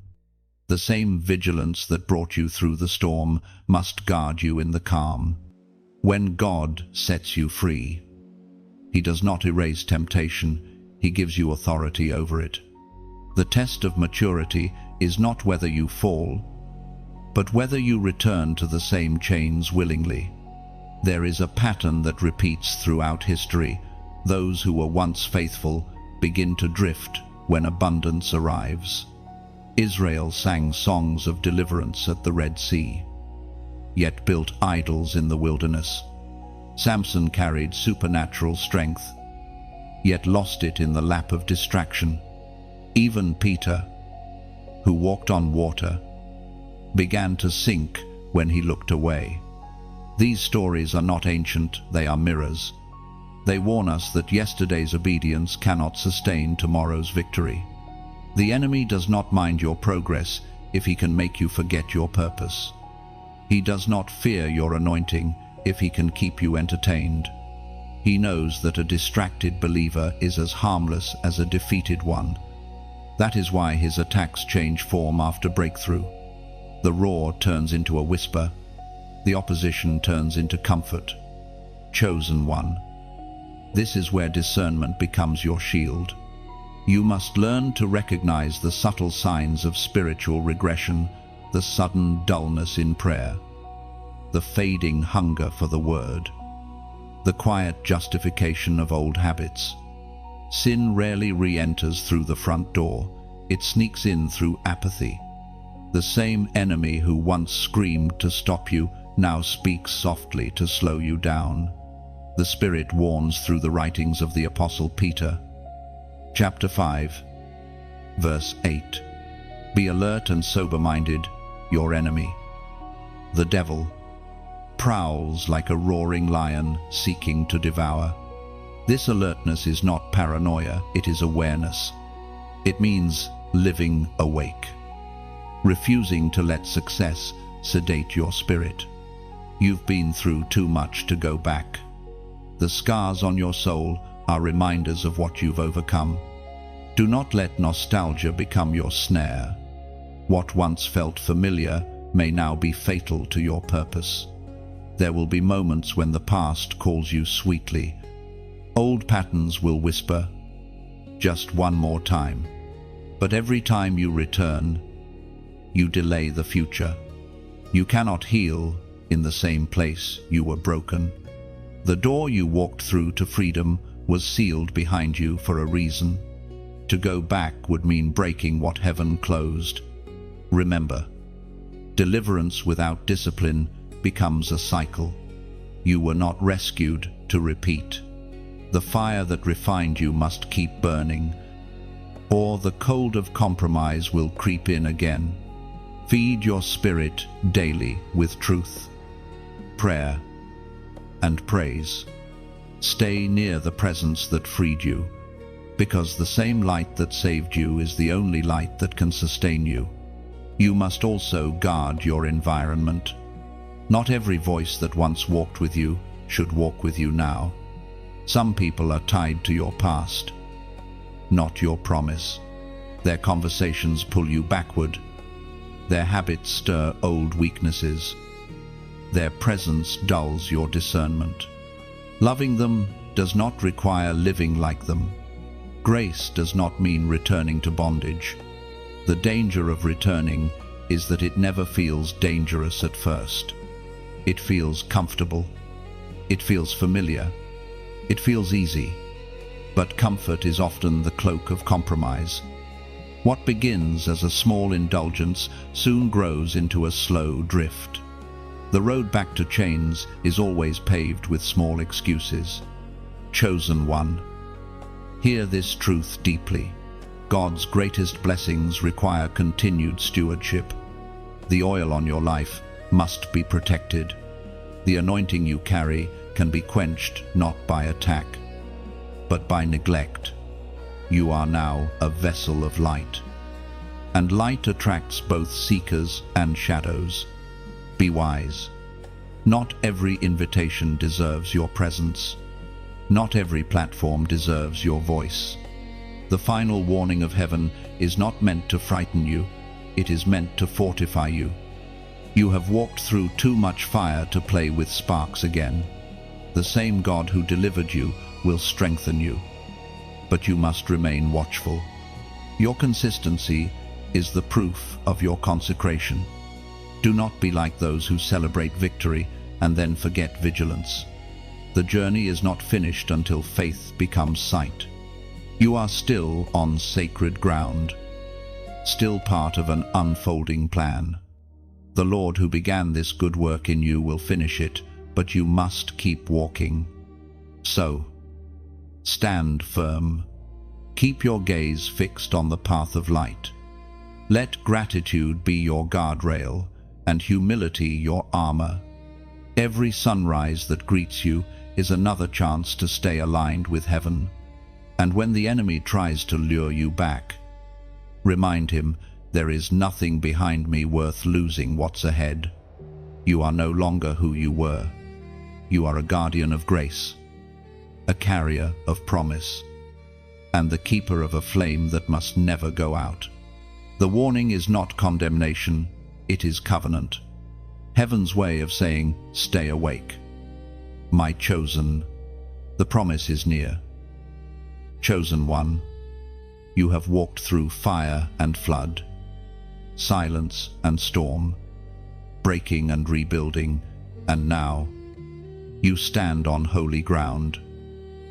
The same vigilance that brought you through the storm must guard you in the calm. When God sets you free, He does not erase temptation, He gives you authority over it. The test of maturity is not whether you fall, but whether you return to the same chains willingly. There is a pattern that repeats throughout history. Those who were once faithful begin to drift when abundance arrives. Israel sang songs of deliverance at the Red Sea, yet built idols in the wilderness. Samson carried supernatural strength, yet lost it in the lap of distraction. Even Peter, who walked on water, began to sink when he looked away. These stories are not ancient, they are mirrors. They warn us that yesterday's obedience cannot sustain tomorrow's victory. The enemy does not mind your progress if he can make you forget your purpose. He does not fear your anointing if he can keep you entertained. He knows that a distracted believer is as harmless as a defeated one. That is why his attacks change form after breakthrough. The roar turns into a whisper. The opposition turns into comfort. Chosen one. This is where discernment becomes your shield. You must learn to recognize the subtle signs of spiritual regression, the sudden dullness in prayer, the fading hunger for the word, the quiet justification of old habits. Sin rarely re-enters through the front door. It sneaks in through apathy. The same enemy who once screamed to stop you now speaks softly to slow you down. The Spirit warns through the writings of the Apostle Peter. Chapter 5, verse 8. Be alert and sober-minded, your enemy, the devil, prowls like a roaring lion seeking to devour. This alertness is not paranoia, it is awareness. It means living awake, refusing to let success sedate your spirit. You've been through too much to go back. The scars on your soul are reminders of what you've overcome. Do not let nostalgia become your snare. What once felt familiar may now be fatal to your purpose. There will be moments when the past calls you sweetly. Old patterns will whisper, just one more time. But every time you return, you delay the future. You cannot heal in the same place you were broken. The door you walked through to freedom was sealed behind you for a reason. To go back would mean breaking what heaven closed. Remember, deliverance without discipline becomes a cycle. You were not rescued to repeat. The fire that refined you must keep burning, or the cold of compromise will creep in again. Feed your spirit daily with truth, prayer, and praise. Stay near the presence that freed you, because the same light that saved you is the only light that can sustain you. You must also guard your environment. Not every voice that once walked with you should walk with you now. Some people are tied to your past, not your promise. Their conversations pull you backward. Their habits stir old weaknesses. Their presence dulls your discernment. Loving them does not require living like them. Grace does not mean returning to bondage. The danger of returning is that it never feels dangerous at first. It feels comfortable. It feels familiar. It feels easy. But comfort is often the cloak of compromise. What begins as a small indulgence soon grows into a slow drift. The road back to chains is always paved with small excuses. Chosen one, hear this truth deeply. God's greatest blessings require continued stewardship. The oil on your life must be protected. The anointing you carry can be quenched not by attack, but by neglect. You are now a vessel of light, and light attracts both seekers and shadows. Be wise. Not every invitation deserves your presence. Not every platform deserves your voice. The final warning of heaven is not meant to frighten you, it is meant to fortify you. You have walked through too much fire to play with sparks again. The same God who delivered you will strengthen you, but you must remain watchful. Your consistency is the proof of your consecration. Do not be like those who celebrate victory and then forget vigilance. The journey is not finished until faith becomes sight. You are still on sacred ground, still part of an unfolding plan. The Lord who began this good work in you will finish it, but you must keep walking. So, stand firm. Keep your gaze fixed on the path of light. Let gratitude be your guardrail and humility your armor. Every sunrise that greets you is another chance to stay aligned with heaven. And when the enemy tries to lure you back, remind him, there is nothing behind me worth losing what's ahead. You are no longer who you were. You are a guardian of grace, a carrier of promise, and the keeper of a flame that must never go out. The warning is not condemnation, it is covenant. Heaven's way of saying, stay awake. My chosen, the promise is near. Chosen one, you have walked through fire and flood, silence and storm, breaking and rebuilding, and now you stand on holy ground.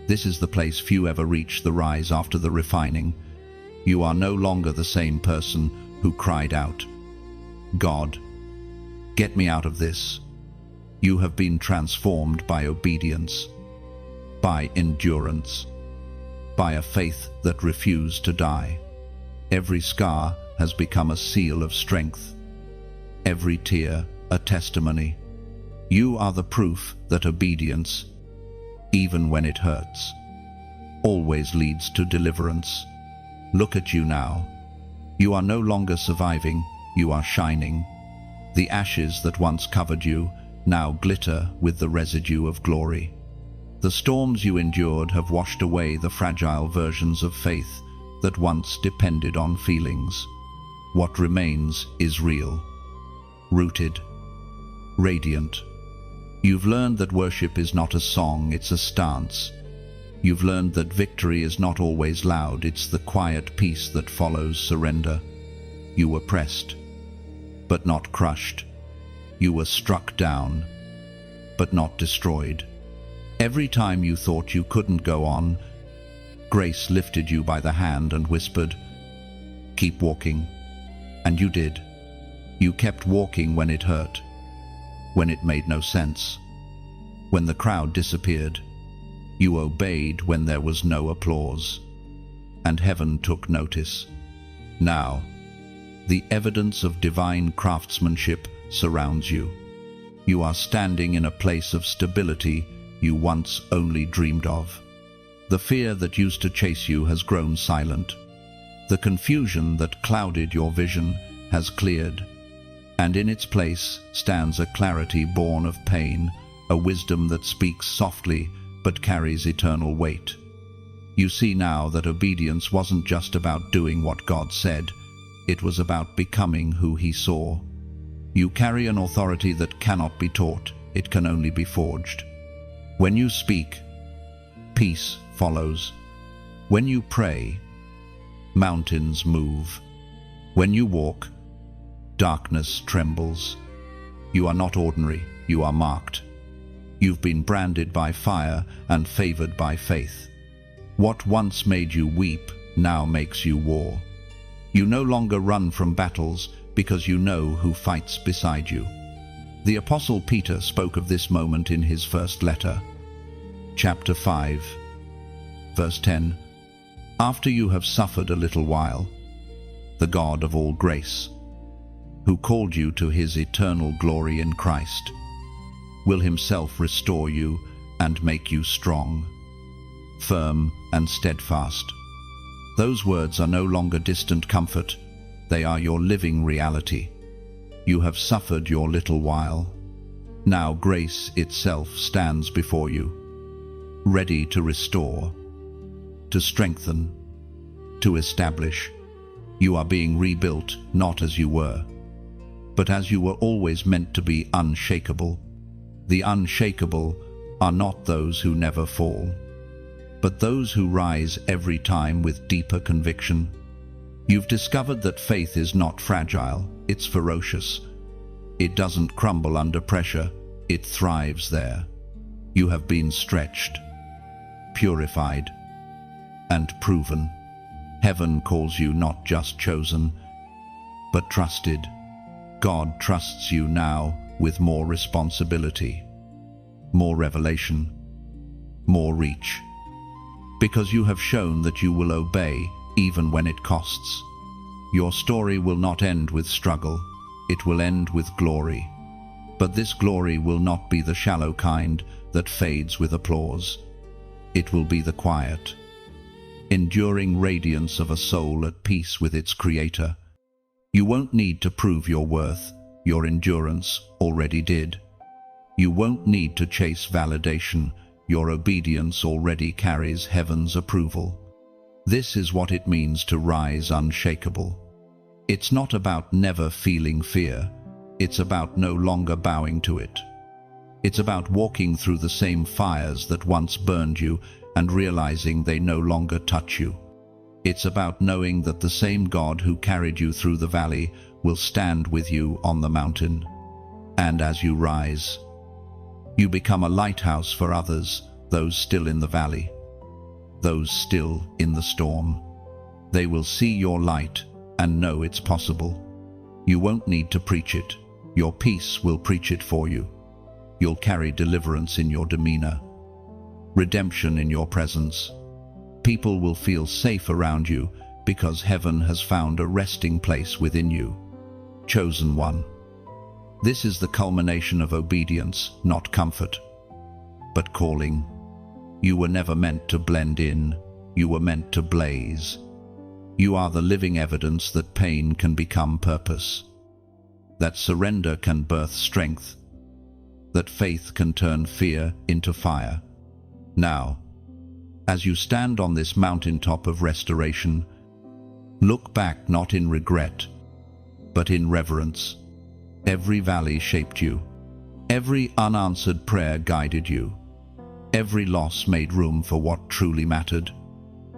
This is the place few ever reach, the rise after the refining. You are no longer the same person who cried out, God, get me out of this. You have been transformed by obedience, by endurance, by a faith that refused to die. Every scar has become a seal of strength, every tear a testimony. You are the proof that obedience, even when it hurts, always leads to deliverance. Look at you now. You are no longer surviving, you are shining. The ashes that once covered you now glitter with the residue of glory. The storms you endured have washed away the fragile versions of faith that once depended on feelings. What remains is real, rooted, radiant. You've learned that worship is not a song, it's a stance. You've learned that victory is not always loud, it's the quiet peace that follows surrender. You were pressed, but not crushed. You were struck down, but not destroyed. Every time you thought you couldn't go on, grace lifted you by the hand and whispered, keep walking. And you did. You kept walking when it hurt, when it made no sense, when the crowd disappeared. You obeyed when there was no applause, and heaven took notice. Now, the evidence of divine craftsmanship surrounds you. You are standing in a place of stability you once only dreamed of. The fear that used to chase you has grown silent. The confusion that clouded your vision has cleared, and in its place stands a clarity born of pain, a wisdom that speaks softly but carries eternal weight. You see now that obedience wasn't just about doing what God said, it was about becoming who He saw. You carry an authority that cannot be taught, it can only be forged. When you speak, peace follows. When you pray, mountains move. When you walk, darkness trembles. You are not ordinary, you are marked. You've been branded by fire and favored by faith. What once made you weep now makes you war. You no longer run from battles because you know who fights beside you. The Apostle Peter spoke of this moment in his first letter. Chapter 5, verse 10. After you have suffered a little while, the God of all grace, who called you to his eternal glory in Christ, will himself restore you and make you strong, firm and steadfast. Those words are no longer distant comfort, they are your living reality. You have suffered your little while. Now grace itself stands before you, ready to restore, to strengthen, to establish. You are being rebuilt not as you were, but as you were always meant to be, unshakable. The unshakable are not those who never fall, but those who rise every time with deeper conviction. You've discovered that faith is not fragile, it's ferocious. It doesn't crumble under pressure, it thrives there. You have been stretched, purified, and proven. Heaven calls you not just chosen, but trusted. God trusts you now with more responsibility, more revelation, more reach, because you have shown that you will obey even when it costs. Your story will not end with struggle, it will end with glory. But this glory will not be the shallow kind that fades with applause. It will be the quiet, enduring radiance of a soul at peace with its Creator. You won't need to prove your worth, your endurance already did. You won't need to chase validation, your obedience already carries heaven's approval. This is what it means to rise unshakable. It's not about never feeling fear, it's about no longer bowing to it. It's about walking through the same fires that once burned you and realizing they no longer touch you. It's about knowing that the same God who carried you through the valley will stand with you on the mountain. And as you rise, you become a lighthouse for others, those still in the valley, those still in the storm. They will see your light and know it's possible. You won't need to preach it. Your peace will preach it for you. You'll carry deliverance in your demeanor, redemption in your presence. People will feel safe around you because heaven has found a resting place within you. Chosen one. This is the culmination of obedience, not comfort, but calling. You were never meant to blend in, you were meant to blaze. You are the living evidence that pain can become purpose, that surrender can birth strength, that faith can turn fear into fire. Now, as you stand on this mountaintop of restoration, look back not in regret, but in reverence. Every valley shaped you. Every unanswered prayer guided you. Every loss made room for what truly mattered.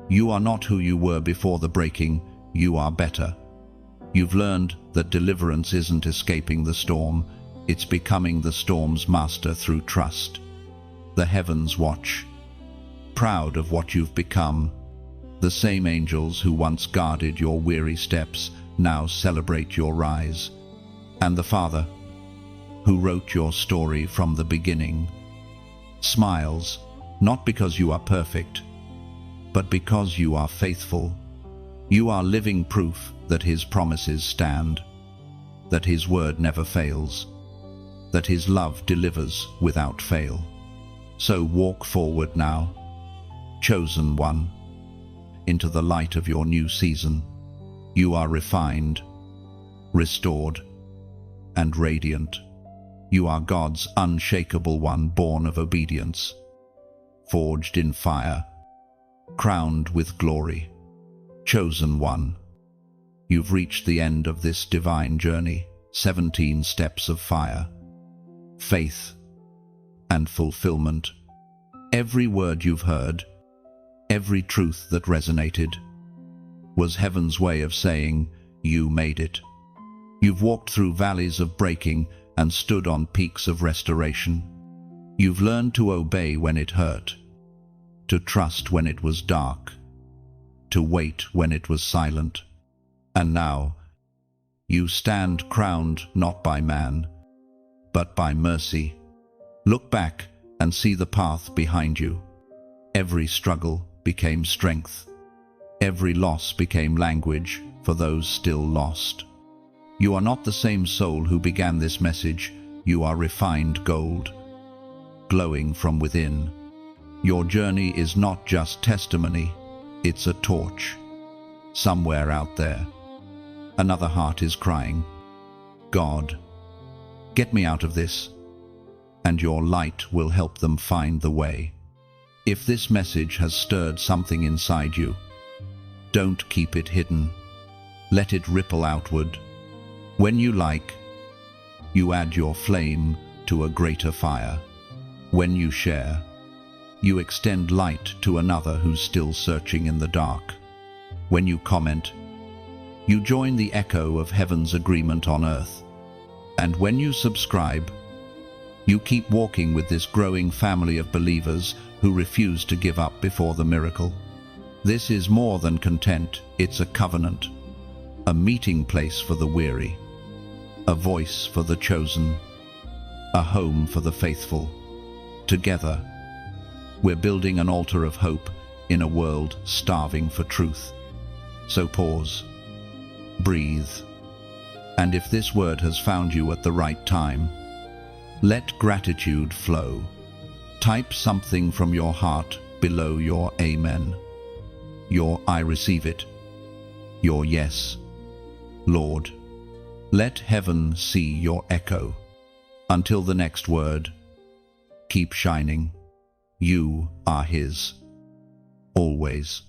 You are not who you were before the breaking, you are better. You've learned that deliverance isn't escaping the storm, it's becoming the storm's master through trust. The heavens watch, proud of what you've become. The same angels who once guarded your weary steps now celebrate your rise. And the Father, who wrote your story from the beginning, smiles, not because you are perfect, but because you are faithful. You are living proof that His promises stand, that His word never fails, that His love delivers without fail. So walk forward now, chosen one, into the light of your new season. You are refined, restored, and radiant. You are God's unshakable one, born of obedience, forged in fire, crowned with glory. Chosen one, you've reached the end of this divine journey, 17 steps of fire, faith, and fulfillment. Every word you've heard, every truth that resonated, was heaven's way of saying, you made it. You've walked through valleys of breaking and stood on peaks of restoration. You've learned to obey when it hurt, to trust when it was dark, to wait when it was silent. And now, you stand crowned not by man, but by mercy. Look back and see the path behind you. Every struggle became strength. Every loss became language for those still lost. You are not the same soul who began this message. You are refined gold, glowing from within. Your journey is not just testimony, it's a torch. Somewhere out there, another heart is crying, God, get me out of this, and your light will help them find the way. If this message has stirred something inside you, don't keep it hidden. Let it ripple outward. When you like, you add your flame to a greater fire. When you share, you extend light to another who's still searching in the dark. When you comment, you join the echo of heaven's agreement on earth. And when you subscribe, you keep walking with this growing family of believers who refuse to give up before the miracle. This is more than content, it's a covenant, a meeting place for the weary, a voice for the chosen, a home for the faithful. Together, we're building an altar of hope in a world starving for truth. So pause, breathe, and if this word has found you at the right time, let gratitude flow. Type something from your heart below your amen, your I receive it, your yes, Lord. Let heaven see your echo. Until the next word, keep shining. You are His, always.